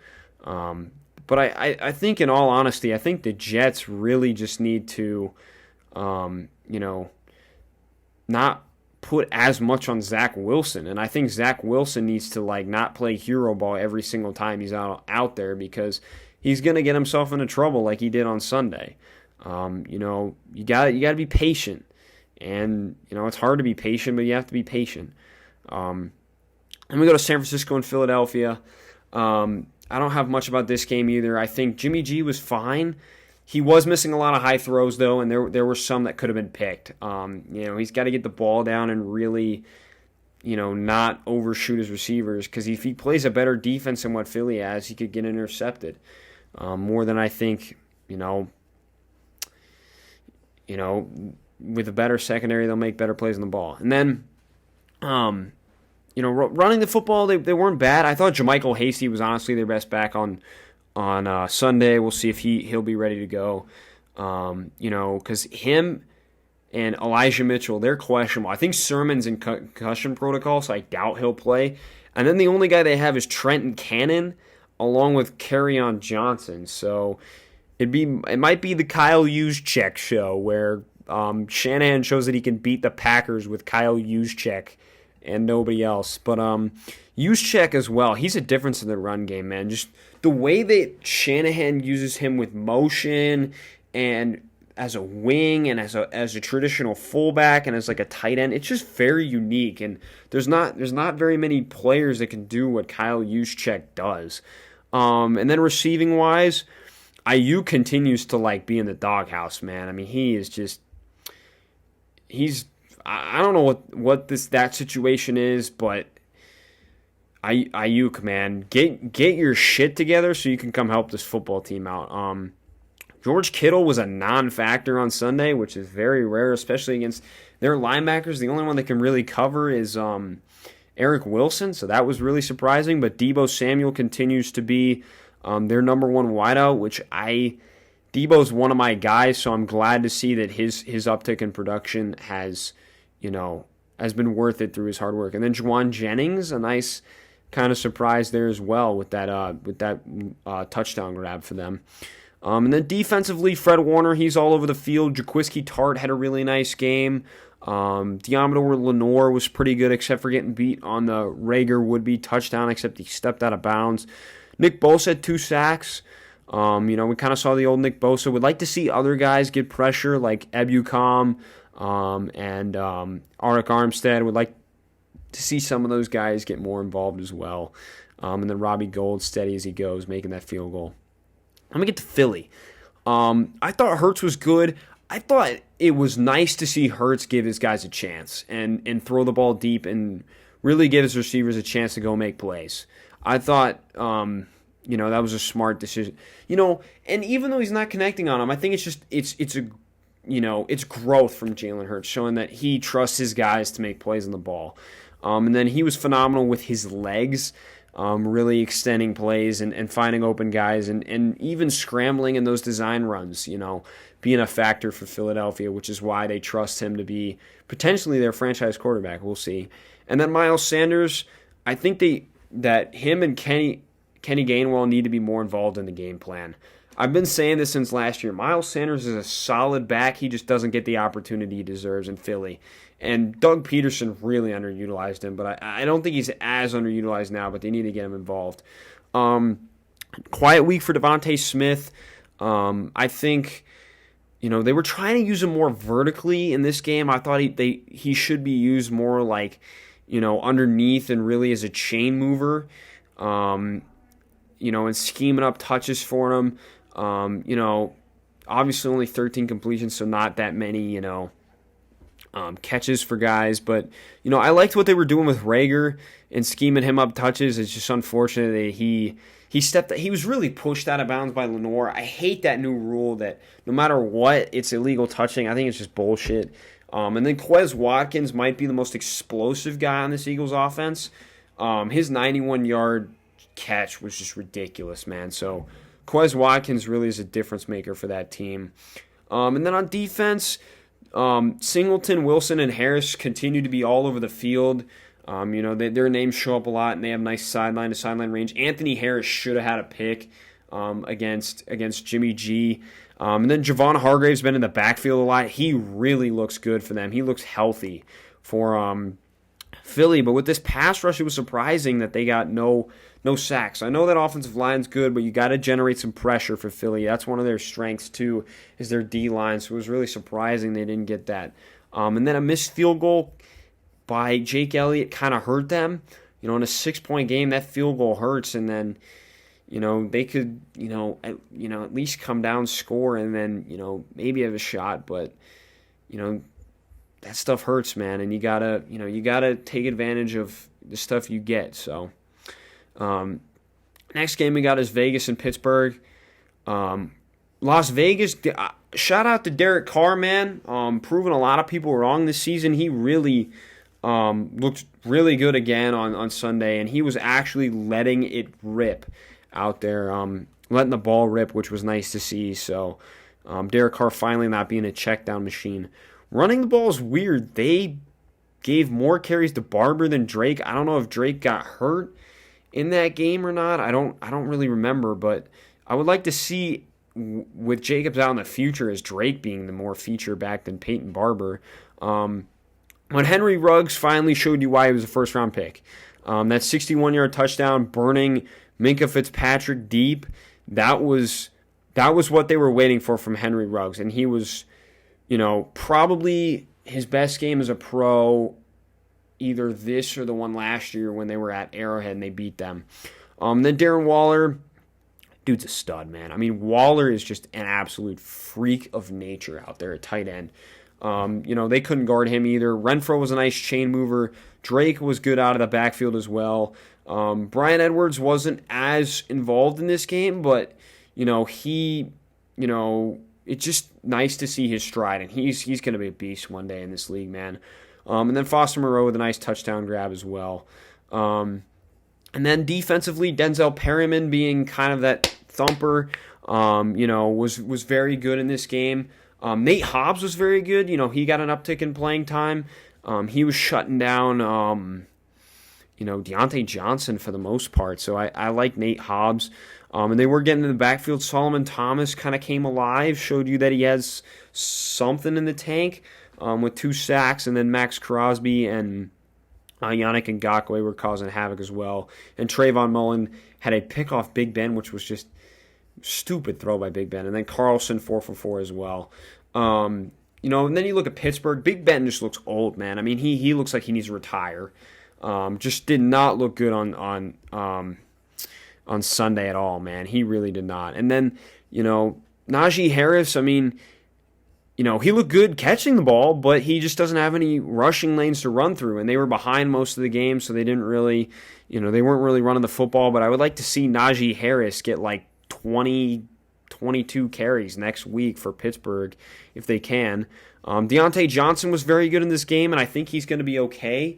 But I think, in all honesty, I think the Jets really just need to, not put as much on Zach Wilson. And I think Zach Wilson needs to not play hero ball every single time he's out there, because he's going to get himself into trouble like he did on Sunday. You got to be patient. And, it's hard to be patient, but you have to be patient. And we go to San Francisco and Philadelphia. I don't have much about this game either. I think Jimmy G was fine. He was missing a lot of high throws, though, and there were some that could have been picked. He's got to get the ball down and really, not overshoot his receivers, because if he plays a better defense than what Philly has, he could get intercepted. More than I think, with a better secondary, they'll make better plays on the ball. And then, running the football, they weren't bad. I thought JaMychal Hasty was honestly their best back on Sunday. We'll see if he'll be ready to go. Because him and Elijah Mitchell, they're questionable. I think Sermon's in concussion protocol, so I doubt he'll play. And then the only guy they have is Trenton Cannon, along with Kerryon Johnson. So it might be the Kyle Juszczyk show, where Shanahan shows that he can beat the Packers with Kyle Juszczyk and nobody else. But Juszczyk as well, he's a difference in the run game, man. Just the way that Shanahan uses him with motion and as a wing and as a traditional fullback and as like a tight end, it's just very unique. And there's not very many players that can do what Kyle Juszczyk does. And then receiving wise, Ayuk continues to be in the doghouse, man. He is just I don't know what that situation is, but Ayuk, man, get your shit together so you can come help this football team out. George Kittle was a non-factor on Sunday, which is very rare, especially against their linebackers. The only one that can really cover is Eric Wilson, so that was really surprising. But Deebo Samuel continues to be their number 1 wideout, which Deebo's one of my guys, so I'm glad to see that his uptick in production has been worth it through his hard work. And then Juwan Jennings, a nice kind of surprise there as well with that touchdown grab for them. And then defensively, Fred Warner, he's all over the field. Jaquiski Tartt had a really nice game. Diamador Lenore was pretty good, except for getting beat on the Rager would-be touchdown, except he stepped out of bounds. Nick Bosa had 2 sacks. We kind of saw the old Nick Bosa. Would like to see other guys get pressure, like Ebukam and Arik Armstead. Would like to see some of those guys get more involved as well. And then Robbie Gould, steady as he goes, making that field goal. Let me get to Philly. I thought Hurts was good. I thought it was nice to see Hurts give his guys a chance and throw the ball deep and really give his receivers a chance to go make plays. I thought, that was a smart decision. And even though he's not connecting on him, I think it's growth from Jalen Hurts, showing that he trusts his guys to make plays on the ball. And then he was phenomenal with his legs, really extending plays and finding open guys and even scrambling in those design runs, being a factor for Philadelphia, which is why they trust him to be potentially their franchise quarterback. We'll see. And then Miles Sanders, I think that him and Kenny Gainwell need to be more involved in the game plan. I've been saying this since last year. Miles Sanders is a solid back. He just doesn't get the opportunity he deserves in Philly. And Doug Peterson really underutilized him, but I don't think he's as underutilized now, but they need to get him involved. Quiet week for Devontae Smith. I think, they were trying to use him more vertically in this game. I thought he should be used more like, underneath and really as a chain mover, and scheming up touches for him. Obviously only 13 completions, so not that many, catches for guys. But, I liked what they were doing with Rager and scheming him up touches. It's just unfortunate that he was really pushed out of bounds by Lenore. I hate that new rule that no matter what, it's illegal touching. I think it's just bullshit. And then Quez Watkins might be the most explosive guy on this Eagles offense. His 91-yard catch was just ridiculous, man. So Quez Watkins really is a difference maker for that team. And then on defense, Singleton, Wilson, and Harris continue to be all over the field. Their names show up a lot, and they have nice sideline-to-sideline range. Anthony Harris should have had a pick against Jimmy G. And then Javon Hargrave's been in the backfield a lot. He really looks good for them. He looks healthy for Philly. But with this pass rush, it was surprising that they got no sacks. I know that offensive line's good, but you got to generate some pressure for Philly. That's one of their strengths, too, is their D-line. So it was really surprising they didn't get that. And then a missed field goal by Jake Elliott kind of hurt them. In a 6-point game, that field goal hurts, and then they could at least come down, score, and then maybe have a shot. But that stuff hurts, man, and you gotta take advantage of the stuff you get. So next game we got is Vegas and Pittsburgh. Las Vegas. Shout out to Derek Carr, man. Proving a lot of people wrong this season. He really looked really good again on Sunday, and he was actually letting it rip out there, letting the ball rip, which was nice to see. So Derek Carr finally not being a check down machine. Running the ball is weird. They gave more carries to Barber than Drake. I don't know if Drake got hurt in that game or not. I don't really remember, but I would like to see with Jacobs out in the future as Drake being the more feature back than Peyton Barber. When Henry Ruggs finally showed you why he was a first-round pick, that 61-yard touchdown burning Minkah Fitzpatrick deep, that was what they were waiting for from Henry Ruggs, and he was, probably his best game as a pro, either this or the one last year when they were at Arrowhead and they beat them. Then Darren Waller, dude's a stud, man. I mean, Waller is just an absolute freak of nature out there at tight end. They couldn't guard him either. Renfro was a nice chain mover. Drake was good out of the backfield as well. Bryan Edwards wasn't as involved in this game, but, it's just nice to see his stride, and he's going to be a beast one day in this league, man. And then Foster Moreau with a nice touchdown grab as well. And then defensively, Denzel Perryman being kind of that thumper, was very good in this game. Nate Hobbs was very good. He got an uptick in playing time. He was shutting down, Deante Johnson for the most part. So I like Nate Hobbs. And they were getting in the backfield. Solomon Thomas kind of came alive, showed you that he has something in the tank with 2 sacks. And then Max Crosby and Yannick Ngakoue were causing havoc as well. And Trayvon Mullen had a pick off Big Ben, which was just stupid throw by Big Ben. And then Carlson 4 for 4 as well. And then you look at Pittsburgh. Big Ben just looks old, man. I mean, he looks like he needs to retire. Just did not look good on Sunday at all, man. He really did not. And then, Najee Harris, I mean, he looked good catching the ball, but he just doesn't have any rushing lanes to run through. And they were behind most of the game, so they didn't really, they weren't really running the football. But I would like to see Najee Harris get like 20, 22 carries next week for Pittsburgh if they can. Deante Johnson was very good in this game, and I think he's going to be okay.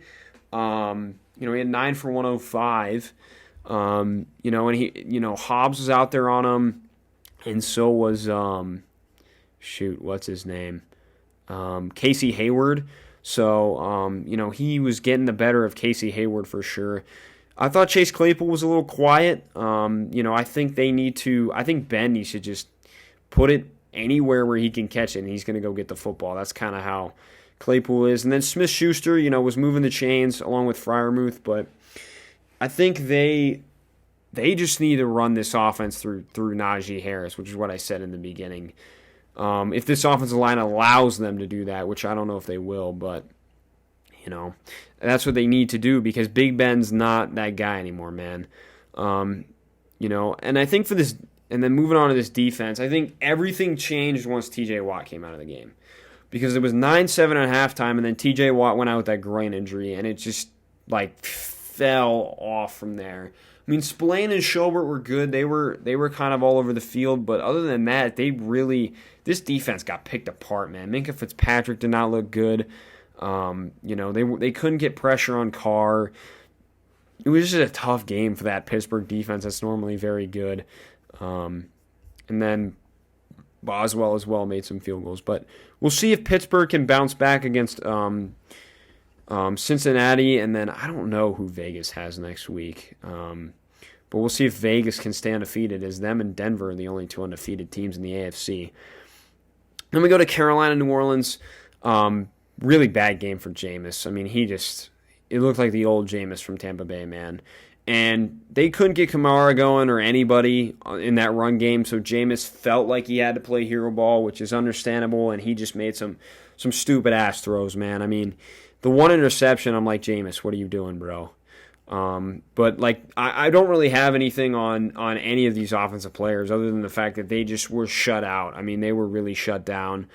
He had 9 for 105. And Hobbs was out there on him, and so was what's his name? Casey Hayward. So, he was getting the better of Casey Hayward for sure. I thought Chase Claypool was a little quiet. I think Ben needs to just put it anywhere where he can catch it, and he's going to go get the football. That's kind of how Claypool is. And then Smith-Schuster, was moving the chains along with Freiermuth, but I think they just need to run this offense through Najee Harris, which is what I said in the beginning. If this offensive line allows them to do that, which I don't know if they will, but that's what they need to do because Big Ben's not that guy anymore, man. And I think for this, and then moving on to this defense, I think everything changed once T.J. Watt came out of the game because it was 9-7 at halftime, and then T.J. Watt went out with that groin injury, and it just fell off from there. I mean, Spillane and Schobert were good. They were kind of all over the field, but other than that, this defense got picked apart, man. Minkah Fitzpatrick did not look good. They couldn't get pressure on Carr. It was just a tough game for that Pittsburgh defense that's normally very good. And then Boswell as well made some field goals. But we'll see if Pittsburgh can bounce back against Cincinnati, and then I don't know who Vegas has next week. But we'll see if Vegas can stay undefeated, as them and Denver are the only two undefeated teams in the AFC. Then we go to Carolina, New Orleans. Really bad game for Jameis. I mean, it looked like the old Jameis from Tampa Bay, man. And they couldn't get Kamara going or anybody in that run game, so Jameis felt like he had to play hero ball, which is understandable, and he just made some stupid-ass throws, man. I mean, the one interception, I'm like, Jameis, what are you doing, bro? But I don't really have anything on any of these offensive players other than the fact that they just were shut out. I mean, they were really shut down.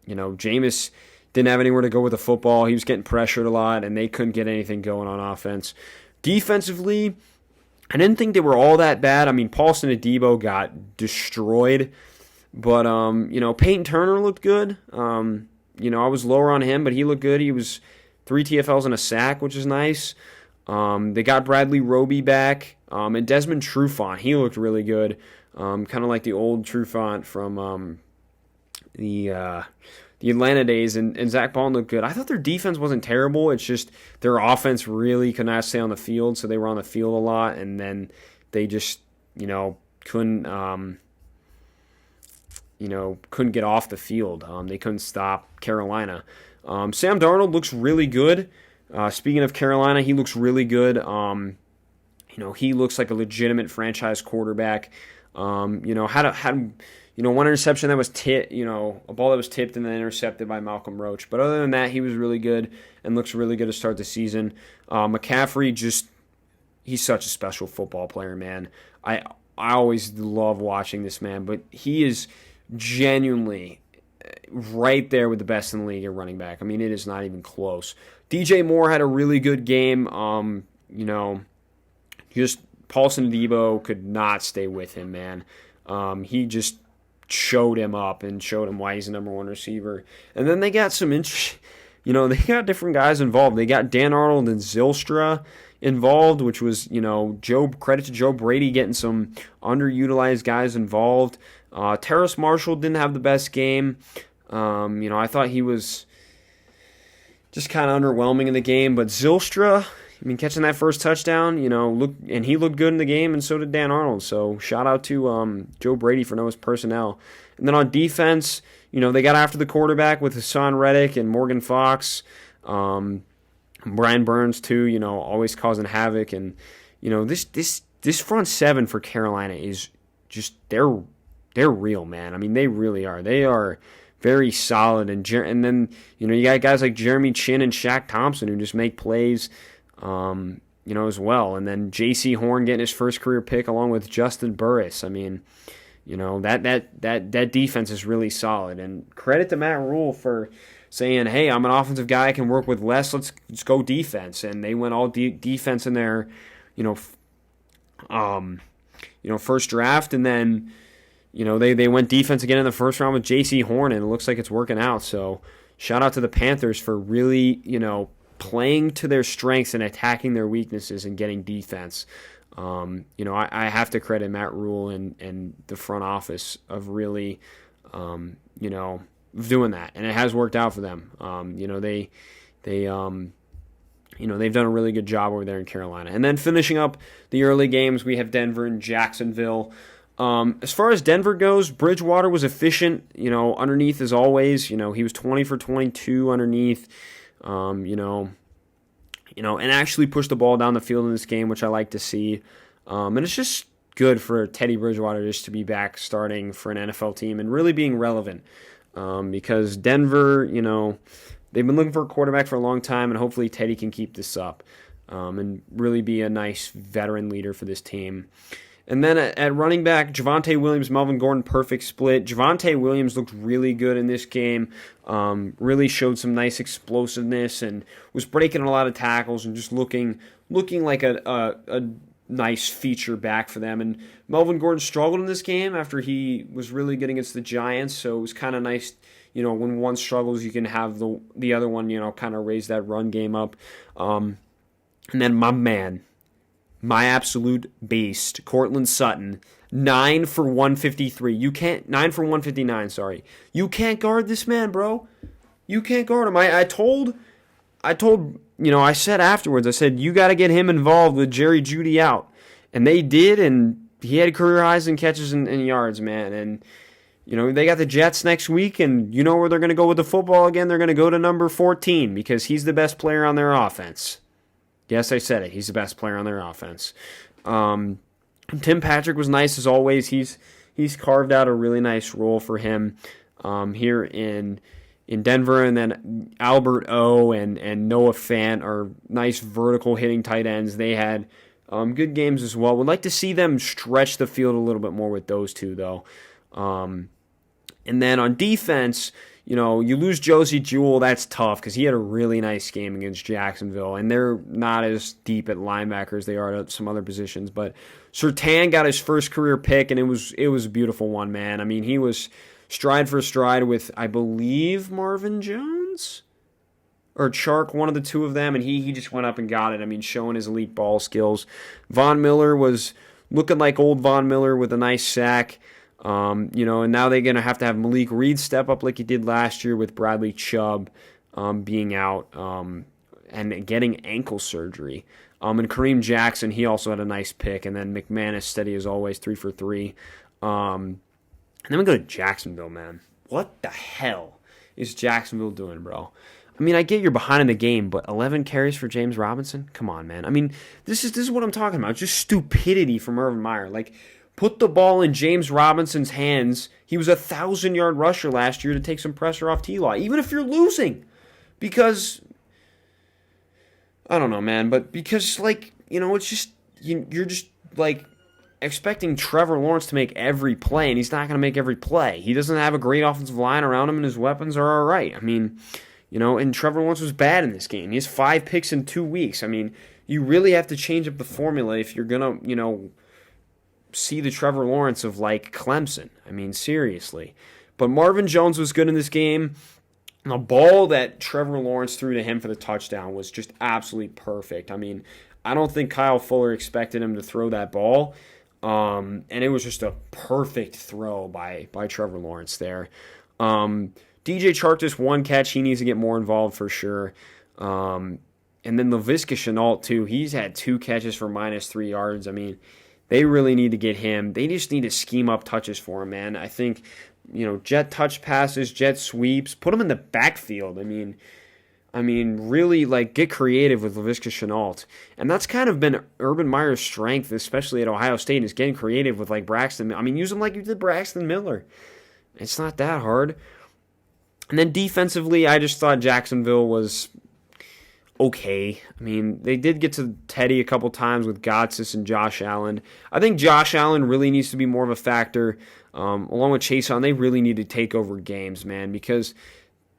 Jameis didn't have anywhere to go with the football. He was getting pressured a lot, and they couldn't get anything going on offense. Defensively, I didn't think they were all that bad. I mean, Paulson and Debo got destroyed, but Peyton Turner looked good. I was lower on him, but he looked good. He was 3 TFLs and a sack, which is nice. They got Bradley Roby back, and Desmond Trufant. He looked really good, kind of like the old Trufant from the Atlanta days, and Zach Baldwin looked good. I thought their defense wasn't terrible. It's just their offense really could not stay on the field, so they were on the field a lot, and then they just couldn't get off the field. They couldn't stop Carolina. Sam Darnold looks really good. Speaking of Carolina, he looks really good. He looks like a legitimate franchise quarterback. Had one interception that was a ball that was tipped and then intercepted by Malcolm Roach. But other than that, he was really good and looks really good to start the season. McCaffrey, he's such a special football player, man. I always love watching this man, but he is genuinely right there with the best in the league at running back. I mean, it is not even close. DJ Moore had a really good game. Just Paulson Debo could not stay with him, man. He just showed him up and showed him why he's the number one receiver. And then they got they got different guys involved. They got Dan Arnold and Zylstra involved, which was, credit to Joe Brady getting some underutilized guys involved. Terrace Marshall didn't have the best game. I thought he was just kind of underwhelming in the game, but Zylstra, catching that first touchdown, he looked good in the game, and so did Dan Arnold. So shout out to Joe Brady for knowing his personnel. And then on defense, they got after the quarterback with Hassan Reddick and Morgan Fox, Brian Burns too. Always causing havoc, and this front seven for Carolina is just they're real, man. I mean, they really are. They are very solid, and then you got guys like Jeremy Chin and Shaq Thompson who just make plays. As well. And then J.C. Horn getting his first career pick along with Justin Burris. I mean, that defense is really solid. And credit to Matt Rule for saying, hey, I'm an offensive guy, I can work with less, let's go defense. And they went all defense in their, first draft. And then, they went defense again in the first round with J.C. Horn, and it looks like it's working out. So shout out to the Panthers for really, playing to their strengths and attacking their weaknesses and getting defense. I have to credit Matt Rule and the front office of really, doing that, and it has worked out for them. They've done a really good job over there in Carolina. And then finishing up the early games, we have Denver and Jacksonville. As far as Denver goes, Bridgewater was efficient, underneath as always. He was 20 for 22 underneath, and actually pushed the ball down the field in this game, which I like to see. And it's just good for Teddy Bridgewater just to be back starting for an NFL team and really being relevant. Because Denver, they've been looking for a quarterback for a long time, and hopefully Teddy can keep this up and really be a nice veteran leader for this team. And then at running back, Javonte Williams, Melvin Gordon, perfect split. Javonte Williams looked really good in this game, really showed some nice explosiveness and was breaking a lot of tackles and just looking like a nice feature back for them. And Melvin Gordon struggled in this game after he was really good against the Giants, so it was kind of nice. When one struggles, you can have the other one, kind of raise that run game up. And then my absolute beast, Cortland Sutton, 9 for 153. 9 for 159, sorry. You can't guard this man, bro. You can't guard him. I said afterwards, I said, you got to get him involved with Jerry Jeudy out. And they did, and he had career highs in catches and yards, man. And, they got the Jets next week, and you know where they're going to go with the football again? They're going to go to number 14 because he's the best player on their offense. Yes, I said it. He's the best player on their offense. Tim Patrick was nice as always. He's carved out a really nice role for him here in Denver. And then Albert O and Noah Fant are nice vertical hitting tight ends. They had good games as well. Would like to see them stretch the field a little bit more with those two, though. And then on defense, you lose Josie Jewell, that's tough because he had a really nice game against Jacksonville, and they're not as deep at linebacker as they are at some other positions. But Surtain got his first career pick, and it was a beautiful one, man. I mean, he was stride for stride with, I believe, Marvin Jones or Chark, one of the two of them, and he just went up and got it. I mean, showing his elite ball skills. Von Miller was looking like old Von Miller with a nice sack. And now they're going to have Malik Reed step up like he did last year with Bradley Chubb being out and getting ankle surgery. And Kareem Jackson, he also had a nice pick. And then McManus, steady as always, 3 for 3. And then we go to Jacksonville, man. What the hell is Jacksonville doing, bro? I mean, I get you're behind in the game, but 11 carries for James Robinson? Come on, man. I mean, this is what I'm talking about. Just stupidity from Urban Meyer. Like, put the ball in James Robinson's hands. He was a 1,000-yard rusher last year to take some pressure off T-Law, even if you're losing. Because, I don't know, man, but because, it's just, you're just, expecting Trevor Lawrence to make every play, and he's not going to make every play. He doesn't have a great offensive line around him, and his weapons are all right. I mean, and Trevor Lawrence was bad in this game. He has 5 picks in 2 weeks. I mean, you really have to change up the formula if you're going to, see the Trevor Lawrence of Clemson. I mean, seriously. But Marvin Jones was good in this game. The ball that Trevor Lawrence threw to him for the touchdown was just absolutely perfect. I mean, I don't think Kyle Fuller expected him to throw that ball. And it was just a perfect throw by Trevor Lawrence there. DJ Chark just 1 catch. He needs to get more involved for sure. And then Laviska Shenault, too. He's had 2 catches for -3 yards. I mean, they really need to get him. They just need to scheme up touches for him, man. I think, jet touch passes, jet sweeps, put him in the backfield. I mean, really, get creative with Laviska Shenault. And that's kind of been Urban Meyer's strength, especially at Ohio State, is getting creative with, Braxton. I mean, use him like you did Braxton Miller. It's not that hard. And then defensively, I just thought Jacksonville was okay. I mean, they did get to Teddy a couple times with Gotsis and Josh Allen. I think Josh Allen really needs to be more of a factor. Along with Chase Young, they really need to take over games, man, because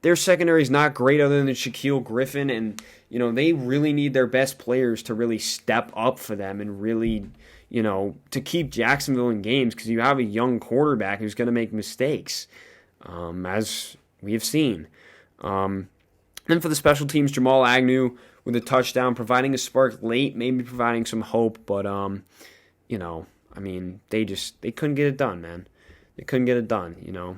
their secondary is not great other than Shaquille Griffin, and they really need their best players to really step up for them and really, to keep Jacksonville in games, because you have a young quarterback who's going to make mistakes, as we have seen. Then for the special teams, Jamal Agnew with a touchdown, providing a spark late, maybe providing some hope, but you know, I mean, they couldn't get it done, man. They couldn't get it done, you know.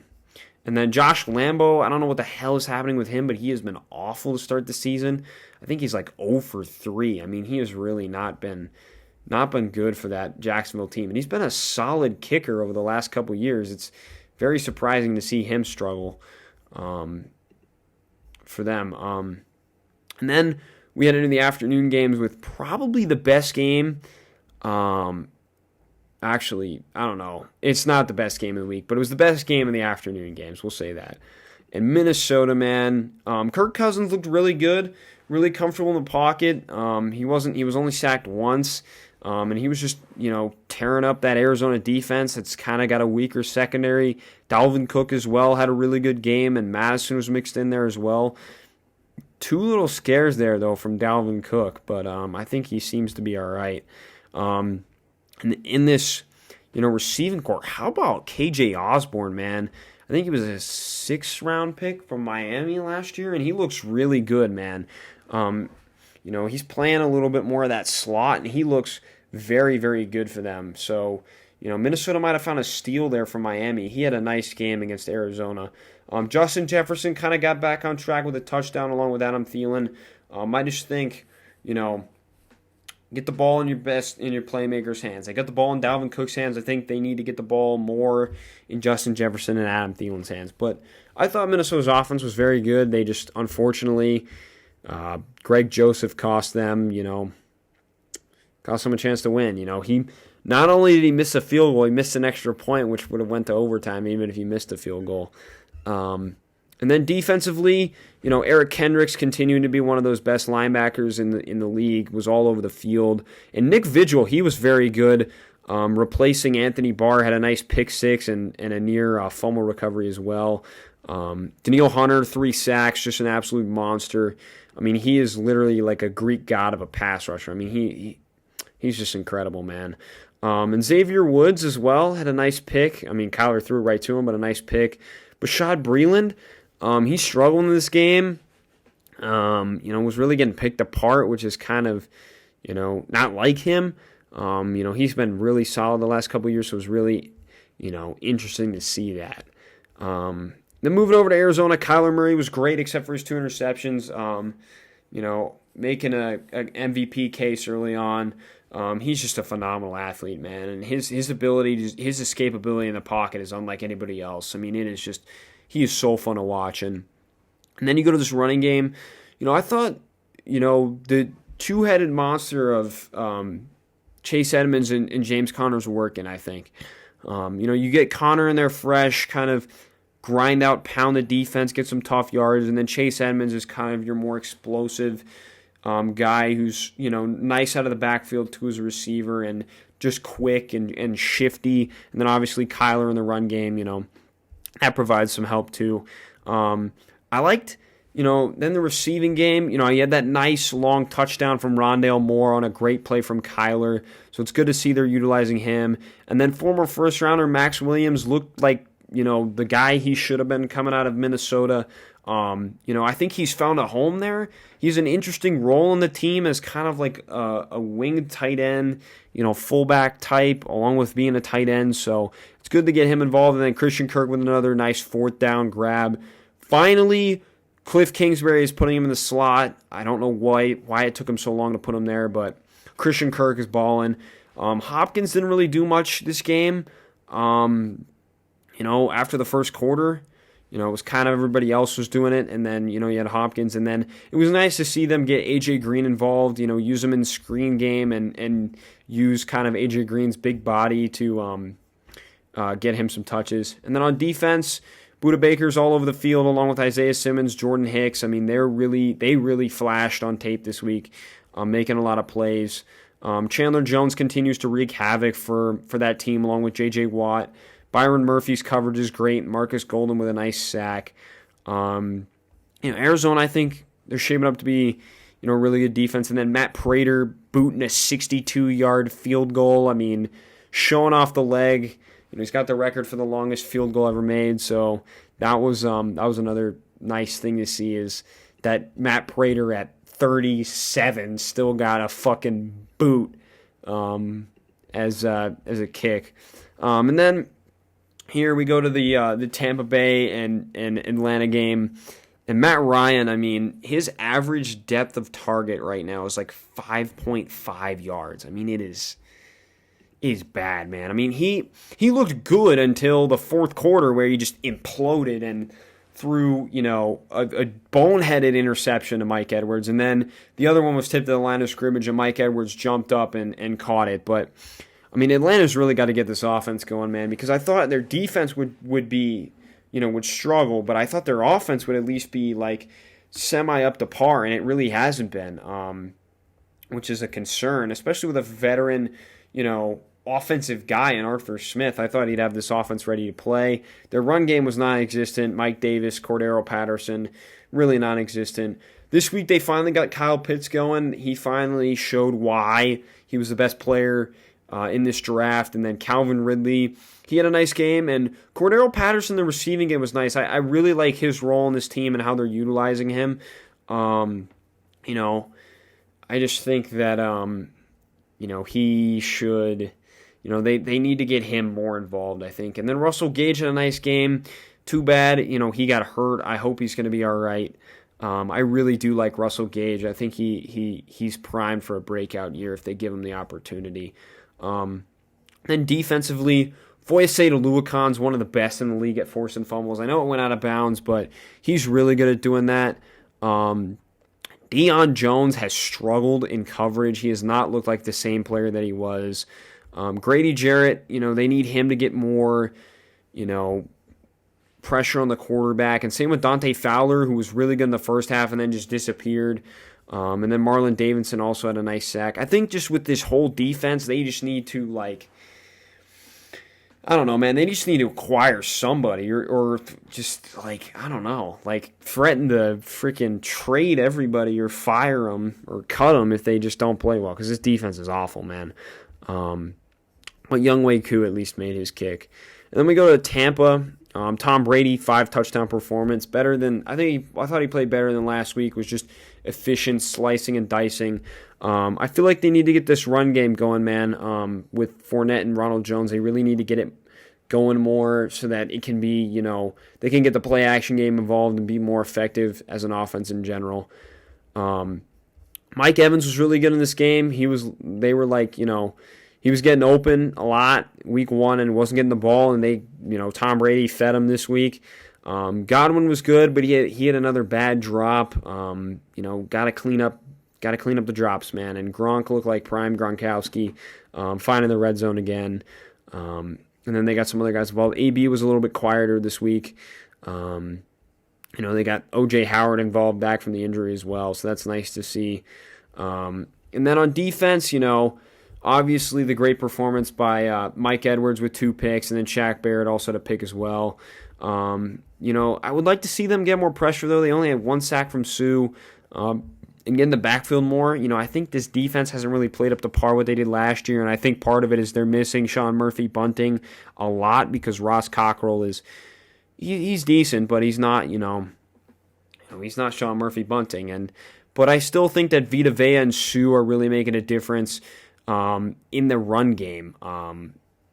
And then Josh Lambo, I don't know what the hell is happening with him, but he has been awful to start the season. I think he's like 0 for 3. I mean, he has really not been good for that Jacksonville team. And he's been a solid kicker over the last couple years. It's very surprising to see him struggle for them. And then we head into the afternoon games with probably the best game. Actually, I don't know. It's not the best game of the week, but it was the best game in the afternoon games. We'll say that. And Minnesota, man, Kirk Cousins looked really good, really comfortable in the pocket. He was only sacked once, and he was just, you know, tearing up that Arizona defense. It's kind of got a weaker secondary. Dalvin Cook as well had a really good game, and Madison was mixed in there as well. 2 little scares there, though, from Dalvin Cook, but I think he seems to be all right. And in this, you know, receiving corps, how about KJ Osborne, man? I think he was a 6th-round pick from Miami last year, and he looks really good, man. You know, he's playing a little bit more of that slot, and he looks very, very good for them. So, you know, Minnesota might have found a steal there from Miami. He had a nice game against Arizona. Justin Jefferson kind of got back on track with a touchdown along with Adam Thielen. I just think, you know, get the ball in your playmakers' hands. They got the ball in Dalvin Cook's hands. I think they need to get the ball more in Justin Jefferson and Adam Thielen's hands. But I thought Minnesota's offense was very good. They just, unfortunately, Greg Joseph cost them a chance to win. You know, he not only did he miss a field goal, he missed an extra point, which would have went to overtime even if he missed a field goal. And then defensively, you know, Eric Kendricks continuing to be one of those best linebackers in the league, was all over the field. And Nick Vigil, he was very good, replacing Anthony Barr, had a nice pick 6 and a near fumble recovery as well. Daniil Hunter, 3 sacks, just an absolute monster. I mean, he is literally like a Greek god of a pass rusher. I mean, he's just incredible, man. And Xavier Woods as well had a nice pick. I mean, Kyler threw it right to him, but a nice pick. Bashad Breeland, he struggled in this game. You know, was really getting picked apart, which is kind of, you know, not like him. You know, he's been really solid the last couple of years, so it was really, you know, interesting to see that. Then moving over to Arizona, Kyler Murray was great except for his 2 interceptions. You know, making an MVP case early on. He's just a phenomenal athlete, man, and his ability, his escapability in the pocket is unlike anybody else. I mean, it is just, he is so fun to watch. And then you go to this running game. You know, I thought, you know, the 2-headed monster of Chase Edmonds and James Conner's working, I think. You know, you get Conner in there fresh, kind of grind out, pound the defense, get some tough yards, and then Chase Edmonds is kind of your more explosive guy who's, you know, nice out of the backfield too as a receiver and just quick and shifty. And then obviously Kyler in the run game, you know, that provides some help too. I liked, you know, then the receiving game, you know, he had that nice long touchdown from Rondale Moore on a great play from Kyler. So it's good to see they're utilizing him. And then former first rounder Max Williams looked like, you know, the guy he should have been coming out of Minnesota. You know, I think he's found a home there. He's an interesting role in the team as kind of like a winged tight end, you know, fullback type, along with being a tight end. So it's good to get him involved. And then Christian Kirk with another nice 4th down grab. Finally, Cliff Kingsbury is putting him in the slot. I don't know why it took him so long to put him there, but Christian Kirk is balling. Hopkins didn't really do much this game. You know, after the first quarter, you know, it was kind of everybody else was doing it, and then, you know, you had Hopkins, and then it was nice to see them get A.J. Green involved, you know, use him in screen game and use kind of A.J. Green's big body to get him some touches. And then on defense, Budda Baker's all over the field along with Isaiah Simmons, Jordan Hicks. I mean, they really flashed on tape this week, making a lot of plays. Chandler Jones continues to wreak havoc for that team along with J.J. Watt. Byron Murphy's coverage is great. Marcus Golden with a nice sack. You know, Arizona, I think they're shaping up to be, you know, a really good defense. And then Matt Prater booting a 62-yard field goal. I mean, showing off the leg. You know, he's got the record for the longest field goal ever made. So that was another nice thing to see, is that Matt Prater at 37 still got a fucking boot as a kick. And then here we go to the Tampa Bay and Atlanta game. And Matt Ryan, I mean, his average depth of target right now is like 5.5 yards. I mean, it is bad, man. I mean, he looked good until the fourth quarter where he just imploded and threw, a boneheaded interception to Mike Edwards. And then the other one was tipped to the line of scrimmage, and Mike Edwards jumped up and caught it. But, I mean, Atlanta's really got to get this offense going, man, because I thought their defense would be, would struggle, but I thought their offense would at least be, like, semi up to par, and it really hasn't been, which is a concern, especially with a veteran, offensive guy in Arthur Smith. I thought he'd have this offense ready to play. Their run game was non-existent. Mike Davis, Cordero Patterson, really non-existent. This week they finally got Kyle Pitts going. He finally showed why he was the best player in this draft. And then Calvin Ridley, he had a nice game. And Cordero Patterson, the receiving game was nice. I really like his role in this team and how they're utilizing him. I just think that, he should... they need to get him more involved, I think. And then Russell Gage had a nice game. Too bad, he got hurt. I hope he's going to be all right. I really do like Russell Gage. I think he's primed for a breakout year if they give him the opportunity. Then defensively, Foyesade Oluwakon's one of the best in the league at forcing fumbles. I know it went out of bounds, but he's really good at doing that. Deion Jones has struggled in coverage. He has not looked like the same player that he was. Grady Jarrett, they need him to get more, pressure on the quarterback. And same with Dante Fowler, who was really good in the first half and then just disappeared. And then Marlon Davidson also had a nice sack. I think just with this whole defense, they just need to, I don't know, man. They just need to acquire somebody or just, I don't know, threaten to freaking trade everybody or fire them or cut them if they just don't play well, because this defense is awful, man. But Younghoe Koo at least made his kick. And then we go to Tampa. Tom Brady, 5-touchdown performance. I thought he played better than last week. Was just efficient, slicing and dicing. I feel like they need to get this run game going, man. With Fournette and Ronald Jones, they really need to get it going more so that it can be, they can get the play action game involved and be more effective as an offense in general. Mike Evans was really good in this game. He was getting open a lot week one and wasn't getting the ball, and Tom Brady fed him this week. Godwin was good, but he had another bad drop. Gotta clean up the drops, man. And Gronk looked like prime Gronkowski, finding the red zone again. And then they got some other guys involved. AB was a little bit quieter this week. They got O.J. Howard involved back from the injury as well, so that's nice to see. And then on defense, obviously the great performance by Mike Edwards with 2 picks, and then Shaq Barrett also had a pick as well. I would like to see them get more pressure, though. They only had 1 sack from Sue. And get in the backfield more. I think this defense hasn't really played up to par what they did last year, and I think part of it is they're missing Sean Murphy bunting a lot because Ross Cockrell he's decent, but he's not, he's not Sean Murphy bunting. But I still think that Vita Vea and Sue are really making a difference in the run game.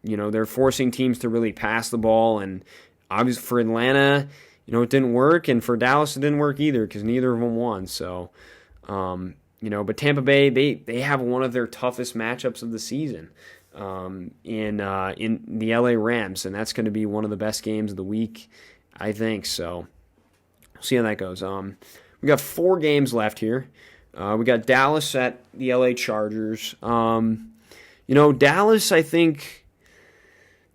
They're forcing teams to really pass the ball, and obviously for Atlanta, it didn't work, and for Dallas it didn't work either because neither of them won. So, but Tampa Bay, they have one of their toughest matchups of the season in the LA Rams, and that's going to be one of the best games of the week, I think. So we'll see how that goes. We got 4 games left here. We got Dallas at the LA Chargers. Dallas, I think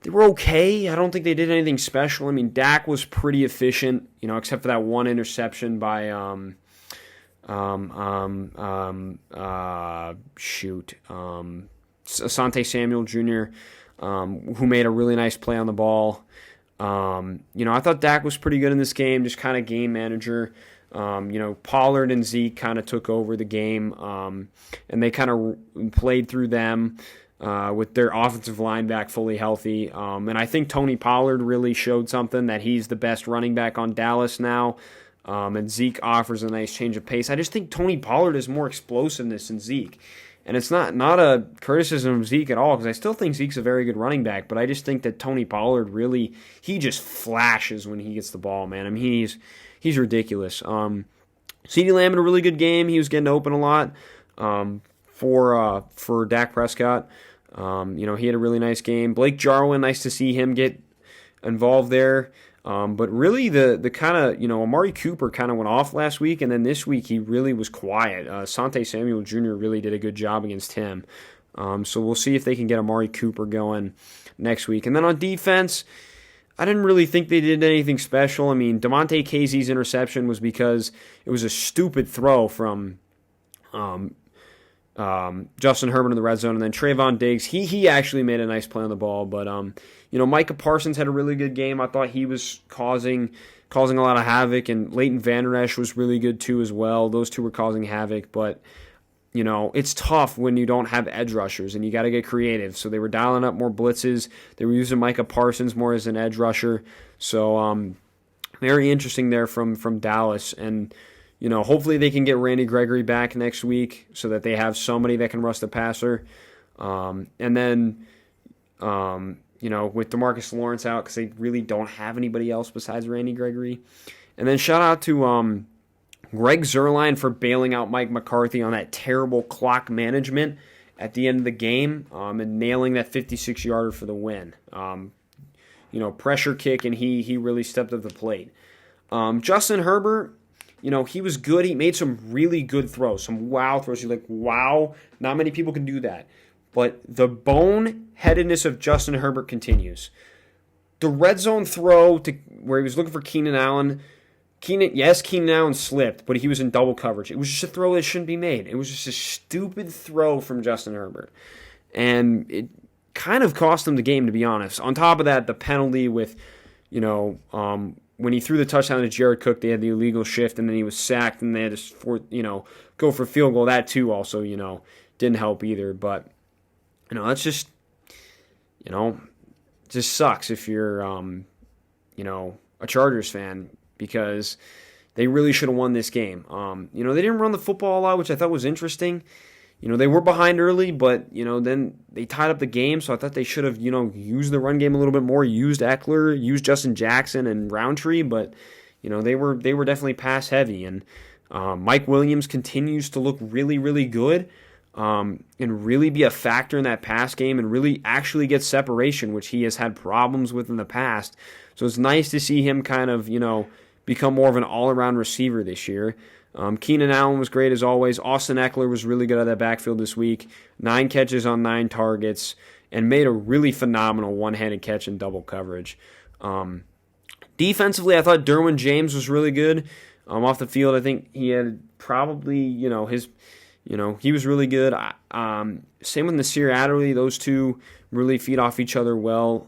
they were okay. I don't think they did anything special. I mean, Dak was pretty efficient, except for that one interception by Asante Samuel Jr., who made a really nice play on the ball. I thought Dak was pretty good in this game, just kind of game manager. Pollard and Zeke kind of took over the game, and they kind of played through them with their offensive line back fully healthy. And I think Tony Pollard really showed something that he's the best running back on Dallas now. And Zeke offers a nice change of pace. I just think Tony Pollard has more explosiveness than Zeke. And it's not a criticism of Zeke at all, because I still think Zeke's a very good running back, but I just think that Tony Pollard really, he just flashes when he gets the ball, man. I mean, he's ridiculous. CeeDee Lamb had a really good game. He was getting open a lot for Dak Prescott. He had a really nice game. Blake Jarwin, nice to see him get involved there. But really the kind of, Amari Cooper kind of went off last week, and then this week he really was quiet. Asante Samuel Jr. really did a good job against him. So we'll see if they can get Amari Cooper going next week. And then on defense, I didn't really think they did anything special. I mean, Damontae Casey's interception was because it was a stupid throw from Justin Herbert in the red zone, and then Trayvon Diggs, he actually made a nice play on the ball, but Micah Parsons had a really good game. I thought he was causing a lot of havoc, and Leighton Vander Esch was really good too as well. Those two were causing havoc, but it's tough when you don't have edge rushers, and you got to get creative. So they were dialing up more blitzes. They were using Micah Parsons more as an edge rusher. So very interesting there from Dallas, and hopefully they can get Randy Gregory back next week so that they have somebody that can rush the passer. And then, with DeMarcus Lawrence out, because they really don't have anybody else besides Randy Gregory. And then shout out to Greg Zuerlein for bailing out Mike McCarthy on that terrible clock management at the end of the game and nailing that 56-yarder for the win. Pressure kick, and he really stepped up the plate. Justin Herbert, he was good. He made some really good throws, some wow throws. You're like, wow, not many people can do that. But the boneheadedness of Justin Herbert continues. The red zone throw where he was looking for Keenan Allen, Keenan Allen slipped, but he was in double coverage. It was just a throw that shouldn't be made. It was just a stupid throw from Justin Herbert. And it kind of cost him the game, to be honest. On top of that, the penalty with, when he threw the touchdown to Jared Cook, they had the illegal shift, and then he was sacked, and they had to go for a field goal. That too also, didn't help either. But that's just, just sucks if you're, a Chargers fan, because they really should have won this game. They didn't run the football a lot, which I thought was interesting. They were behind early, but, then they tied up the game, so I thought they should have, used the run game a little bit more, used Eckler, used Justin Jackson and Roundtree, but, they were definitely pass heavy, and Mike Williams continues to look really, really good, and really be a factor in that pass game, and really actually get separation, which he has had problems with in the past. So it's nice to see him kind of, become more of an all-around receiver this year. Keenan Allen was great as always. Austin Eckler was really good at that backfield this week. 9 catches on 9 targets, and made a really phenomenal one-handed catch in double coverage. Defensively, I thought Derwin James was really good. Off the field, I think he had probably, he was really good. Same with Nasir Adderley. Those two really feed off each other well,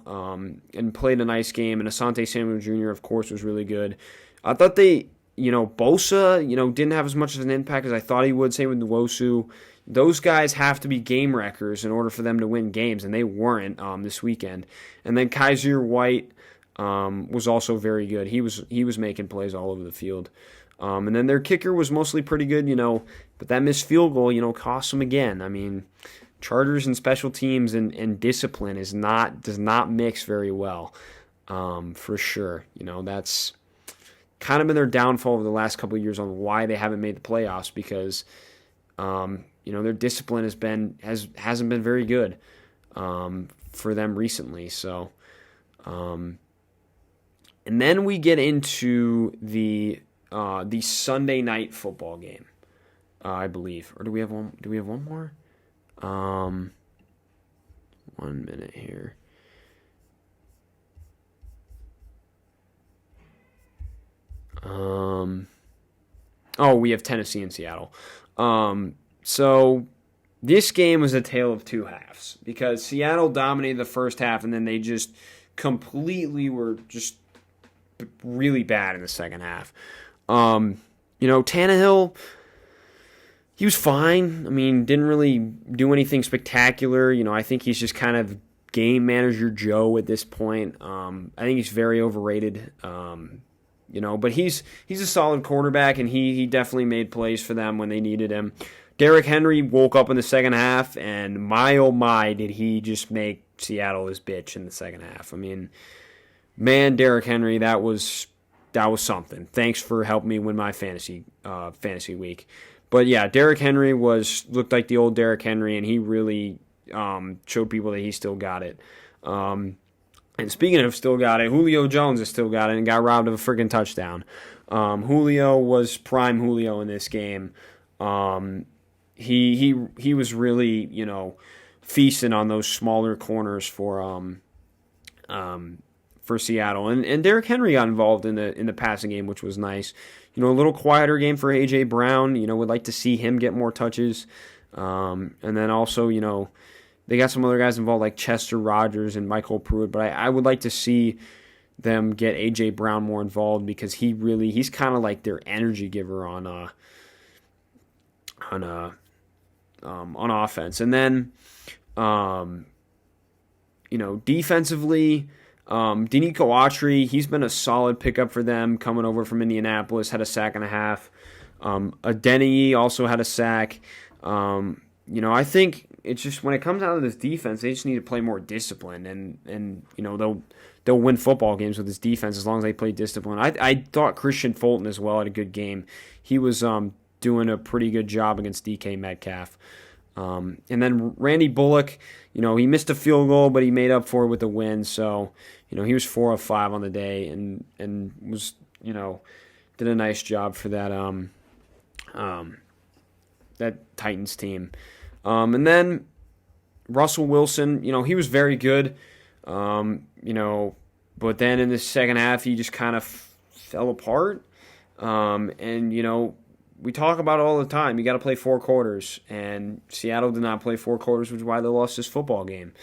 and played a nice game. And Asante Samuel Jr., of course, was really good. I thought Bosa, didn't have as much of an impact as I thought he would. Same with Nwosu. Those guys have to be game wreckers in order for them to win games, and they weren't this weekend. And then Kaiser White was also very good. He was making plays all over the field. And then their kicker was mostly pretty good, but that missed field goal, cost them again. I mean, Chargers and special teams and discipline does not mix very well, for sure. That's kind of been their downfall over the last couple of years on why they haven't made the playoffs, because their discipline hasn't been very good for them recently. So, and then we get into the Sunday night football game, I believe, or do we have one? Do we have one more? 1 minute here. We have Tennessee and Seattle. So this game was a tale of two halves, because Seattle dominated the first half, and then they just completely were just really bad in the second half. Tannehill, he was fine. I mean, didn't really do anything spectacular. I think he's just kind of game manager Joe at this point. I think he's very overrated. But he's a solid quarterback, and he definitely made plays for them when they needed him. Derrick Henry woke up in the second half, and my oh my, did he just make Seattle his bitch in the second half. I mean, man, Derrick Henry, that was something. Thanks for helping me win my fantasy week. But yeah, Derrick Henry looked like the old Derrick Henry, and he really showed people that he still got it. And speaking of still got it, Julio Jones has still got it and got robbed of a freaking touchdown. Julio was prime Julio in this game. He was really, feasting on those smaller corners for Seattle. And Derrick Henry got involved in the passing game, which was nice. A little quieter game for A.J. Brown. Would like to see him get more touches. And then also, they got some other guys involved like Chester Rogers and Michael Pruitt. But I would like to see them get A.J. Brown more involved because he's kind of like their energy giver on offense. And then, defensively, Denico Autry, he's been a solid pickup for them coming over from Indianapolis, had a sack and a half. Adeniji also had a sack. I think it's just when it comes down to this defense, they just need to play more discipline, and they'll win football games with this defense as long as they play discipline. I thought Christian Fulton as well had a good game. He was doing a pretty good job against DK Metcalf. And then Randy Bullock, he missed a field goal, but he made up for it with a win. So, he was 4 of 5 on the day and was, did a nice job for that that Titans team. And then Russell Wilson, he was very good, but then in the second half he just kind of fell apart. We talk about it all the time. You got to play 4 quarters, and Seattle did not play 4 quarters, which is why they lost this football game.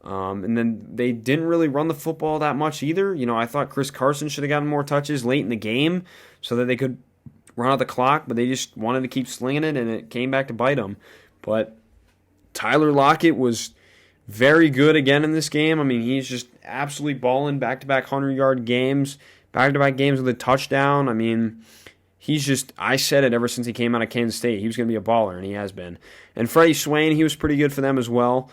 And then they didn't really run the football that much either. I thought Chris Carson should have gotten more touches late in the game so that they could run out the clock, but they just wanted to keep slinging it, and it came back to bite them. But Tyler Lockett was very good again in this game. I mean, he's just absolutely balling, back-to-back 100-yard games, back-to-back games with a touchdown. I mean, I said it ever since he came out of Kansas State. He was going to be a baller, and he has been. And Freddie Swain, he was pretty good for them as well.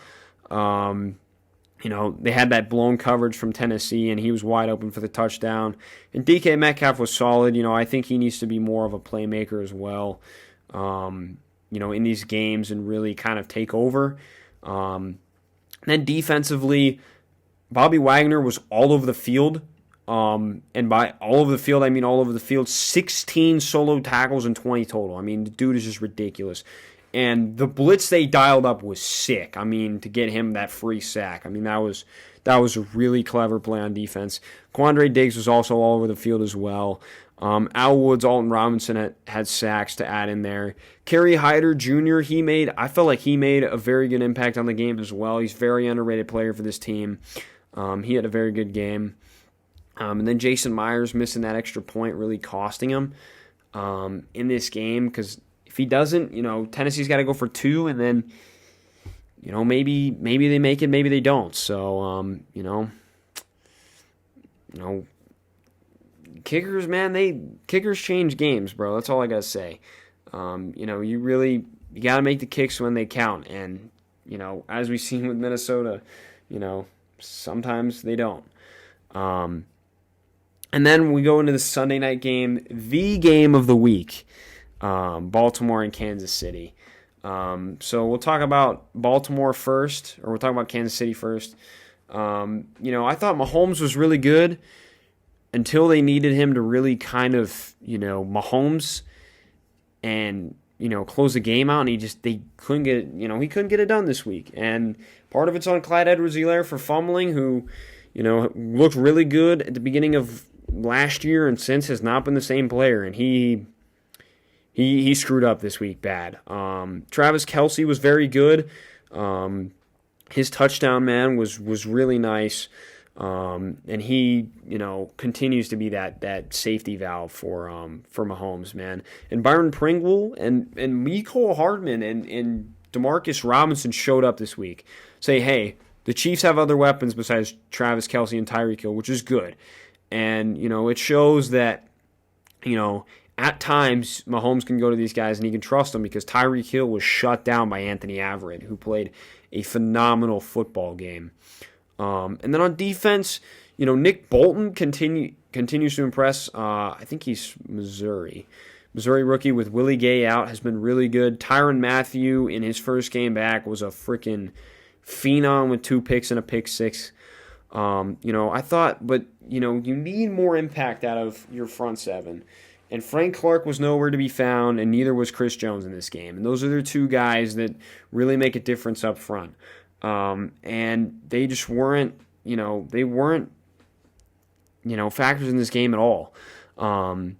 They had that blown coverage from Tennessee, and he was wide open for the touchdown. And DK Metcalf was solid. I think he needs to be more of a playmaker as well, in these games and really kind of take over. Then defensively, Bobby Wagner was all over the field. And by all over the field, I mean all over the field. 16 solo tackles and 20 total. I mean, the dude is just ridiculous. And the blitz they dialed up was sick. I mean, to get him that free sack. I mean, that was a really clever play on defense. Quandre Diggs was also all over the field as well. Al Woods, Alton Robinson had sacks to add in there. Kerry Hyder Jr., I felt like he made a very good impact on the game as well. He's a very underrated player for this team. He had a very good game. And then Jason Myers missing that extra point really costing him in this game because if he doesn't, Tennessee's got to go for 2, and then, maybe they make it, maybe they don't. So, kickers, man, kickers change games, bro. That's all I got to say. You got to make the kicks when they count. And, as we've seen with Minnesota, sometimes they don't. And then we go into the Sunday night game, the game of the week, Baltimore and Kansas City. So we'll talk about Baltimore first, or we'll talk about Kansas City first. I thought Mahomes was really good until they needed him to really kind of, Mahomes and, close the game out, and they couldn't get it, he couldn't get it done this week. And part of it's on Clyde Edwards-Helaire for fumbling, who, looked really good at the beginning of last year and since has not been the same player, and he screwed up this week bad. Travis Kelce was very good. His touchdown, man, was really nice. And he, continues to be that safety valve for Mahomes, man. And Byron Pringle and Mecole Hardman and Demarcus Robinson showed up this week. Say, hey, the Chiefs have other weapons besides Travis Kelce and Tyreek Hill, which is good. And, it shows that, At times, Mahomes can go to these guys and he can trust them because Tyreek Hill was shut down by Anthony Averett, who played a phenomenal football game. And then on defense, Nick Bolton continues to impress. I think he's Missouri rookie with Willie Gay out has been really good. Tyrann Mathieu in his first game back was a freaking phenom with 2 picks and a pick 6. I thought, but you need more impact out of your front 7. And Frank Clark was nowhere to be found, and neither was Chris Jones in this game. And those are the 2 guys that really make a difference up front. And they just weren't, factors in this game at all. And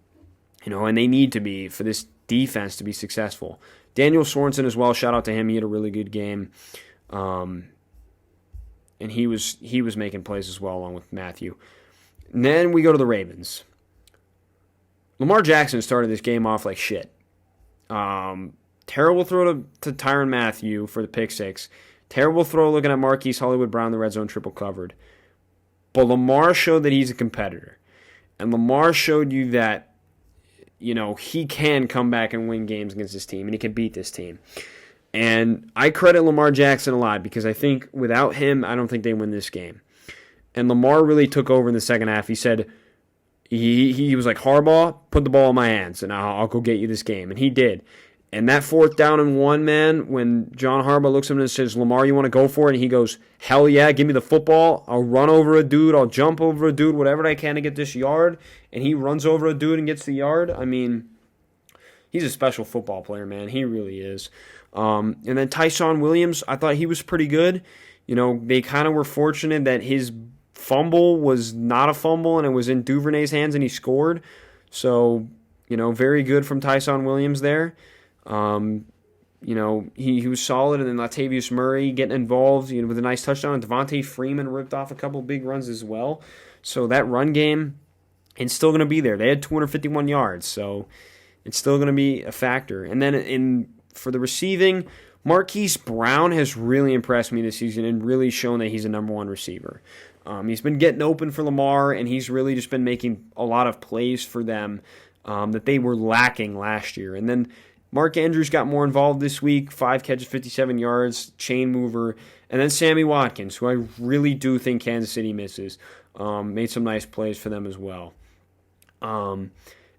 they need to be for this defense to be successful. Daniel Sorensen as well, shout out to him. He had a really good game. And he was making plays as well along with Matthew. And then we go to the Ravens. Lamar Jackson started this game off like shit. Terrible throw to Tyrann Mathieu for the pick 6. Terrible throw looking at Marquis Brown, the red zone triple covered. But Lamar showed that he's a competitor. And Lamar showed you that, he can come back and win games against this team, and he can beat this team. And I credit Lamar Jackson a lot because I think without him, I don't think they win this game. And Lamar really took over in the second half. He said, he was like, Harbaugh, put the ball in my hands, and I'll go get you this game. And he did. And that 4th down and 1, man, when John Harbaugh looks at him and says, Lamar, you want to go for it? And he goes, hell yeah, give me the football. I'll run over a dude. I'll jump over a dude, whatever I can to get this yard. And he runs over a dude and gets the yard. I mean, he's a special football player, man. He really is. And then Tyson Williams, I thought he was pretty good. They kind of were fortunate that his fumble was not a fumble and it was in Duvernay's hands and he scored. So, very good from Tyson Williams there. He was solid, and then Latavius Murray getting involved, with a nice touchdown. And Devontae Freeman ripped off a couple big runs as well. So that run game, it's still going to be there. They had 251 yards, so it's still going to be a factor. And then for the receiving, Marquis Brown has really impressed me this season and really shown that he's a number 1 receiver. He's been getting open for Lamar, and he's really just been making a lot of plays for them that they were lacking last year. And then Mark Andrews got more involved this week, 5 catches, 57 yards, chain mover. And then Sammy Watkins, who I really do think Kansas City misses, made some nice plays for them as well. And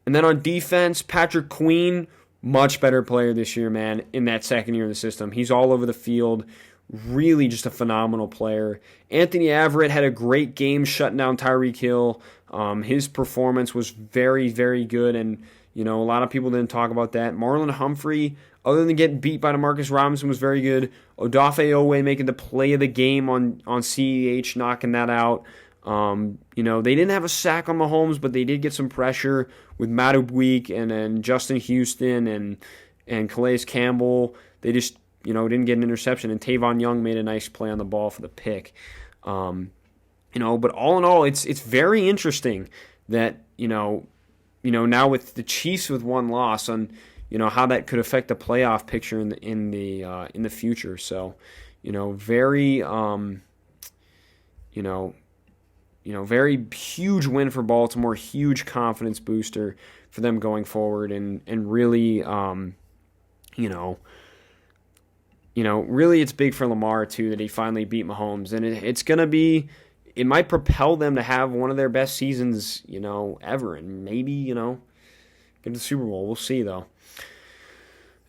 then on defense, Patrick Queen, much better player this year, man, in that second year of the system. He's all over the field, really just a phenomenal player. Anthony Averett had a great game shutting down Tyreek Hill. His performance was very, very good, and a lot of people didn't talk about that. Marlon Humphrey, other than getting beat by DeMarcus Robinson, was very good. Odafe Owe making the play of the game on CEH, knocking that out. They didn't have a sack on Mahomes, but they did get some pressure with Madubuike and then Justin Houston and Calais Campbell. They just, didn't get an interception. And Tavon Young made a nice play on the ball for the pick. But all in all, it's very interesting that, now with the Chiefs with 1 loss on, how that could affect the playoff picture in the future. So, very, very huge win for Baltimore, huge confidence booster for them going forward, and really, really it's big for Lamar too that he finally beat Mahomes, and it's gonna be. It might propel them to have one of their best seasons, ever, and maybe, get to the Super Bowl. We'll see, though.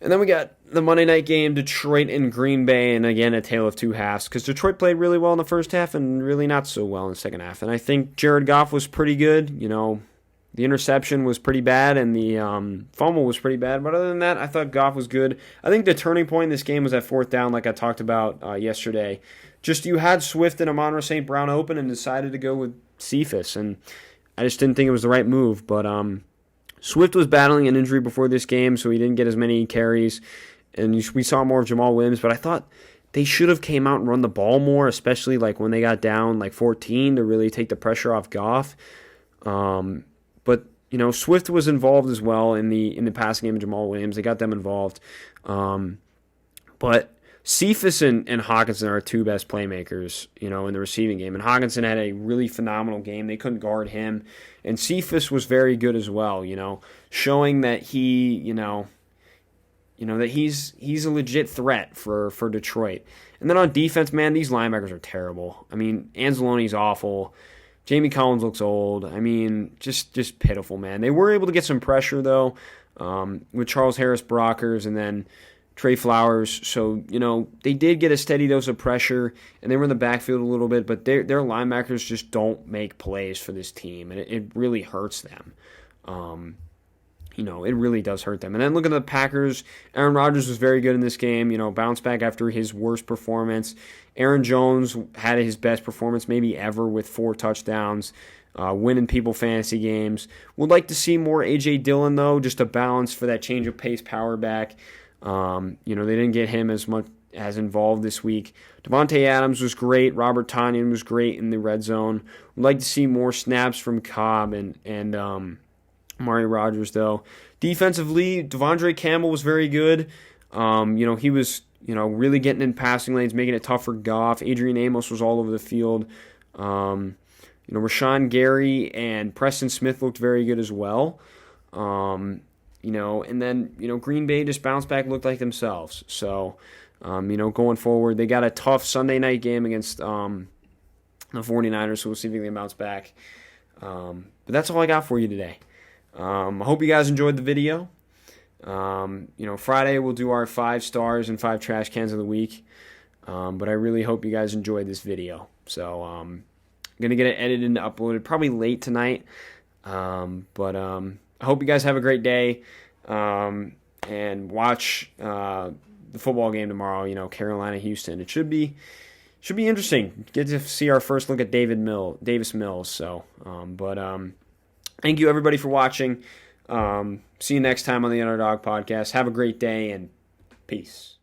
And then we got the Monday night game, Detroit and Green Bay, and again, a tale of 2 halves, because Detroit played really well in the first half and really not so well in the second half. And I think Jared Goff was pretty good. The interception was pretty bad, and the fumble was pretty bad. But other than that, I thought Goff was good. I think the turning point in this game was that 4th down, like I talked about yesterday. Just you had Swift and Amon-Ra St. Brown open and decided to go with Cephas, and I just didn't think it was the right move. But Swift was battling an injury before this game, so he didn't get as many carries, and we saw more of Jamal Williams. But I thought they should have came out and run the ball more, especially like when they got down like 14 to really take the pressure off Goff. But Swift was involved as well in the passing game of Jamal Williams. They got them involved, but Cephas and Hockenson are our two best playmakers, in the receiving game. And Hockenson had a really phenomenal game. They couldn't guard him. And Cephas was very good as well, showing that that he's a legit threat for Detroit. And then on defense, man, these linebackers are terrible. I mean, Anzalone's awful. Jamie Collins looks old. I mean, just pitiful, man. They were able to get some pressure, though, with Charles Harris Brockers and then Trey Flowers. So, they did get a steady dose of pressure, and they were in the backfield a little bit, but their linebackers just don't make plays for this team, and it really hurts them. It really does hurt them. And then look at the Packers. Aaron Rodgers was very good in this game, bounced back after his worst performance. Aaron Jones had his best performance maybe ever with 4 touchdowns, winning people fantasy games. Would like to see more A.J. Dillon, though, just a balance for that change of pace power back. They didn't get him as much as involved this week. Devontae Adams was great. Robert Tonyan was great in the red zone. Would like to see more snaps from Cobb and Amari Rodgers, though. Defensively, Devondre Campbell was very good. He was, really getting in passing lanes, making it tough for Goff. Adrian Amos was all over the field. Rashawn Gary and Preston Smith looked very good as well. And then, Green Bay just bounced back, looked like themselves. So, going forward, they got a tough Sunday night game against the 49ers, so we'll see if they can bounce back. But that's all I got for you today. I hope you guys enjoyed the video. Friday we'll do our 5 stars and 5 trash cans of the week. But I really hope you guys enjoyed this video. So I'm going to get it edited and uploaded probably late tonight. But I hope you guys have a great day. And watch the football game tomorrow, Carolina-Houston. It should be interesting. Get to see our first look at Davis Mills. So, thank you, everybody, for watching. See you next time on the Underdog Podcast. Have a great day, and peace.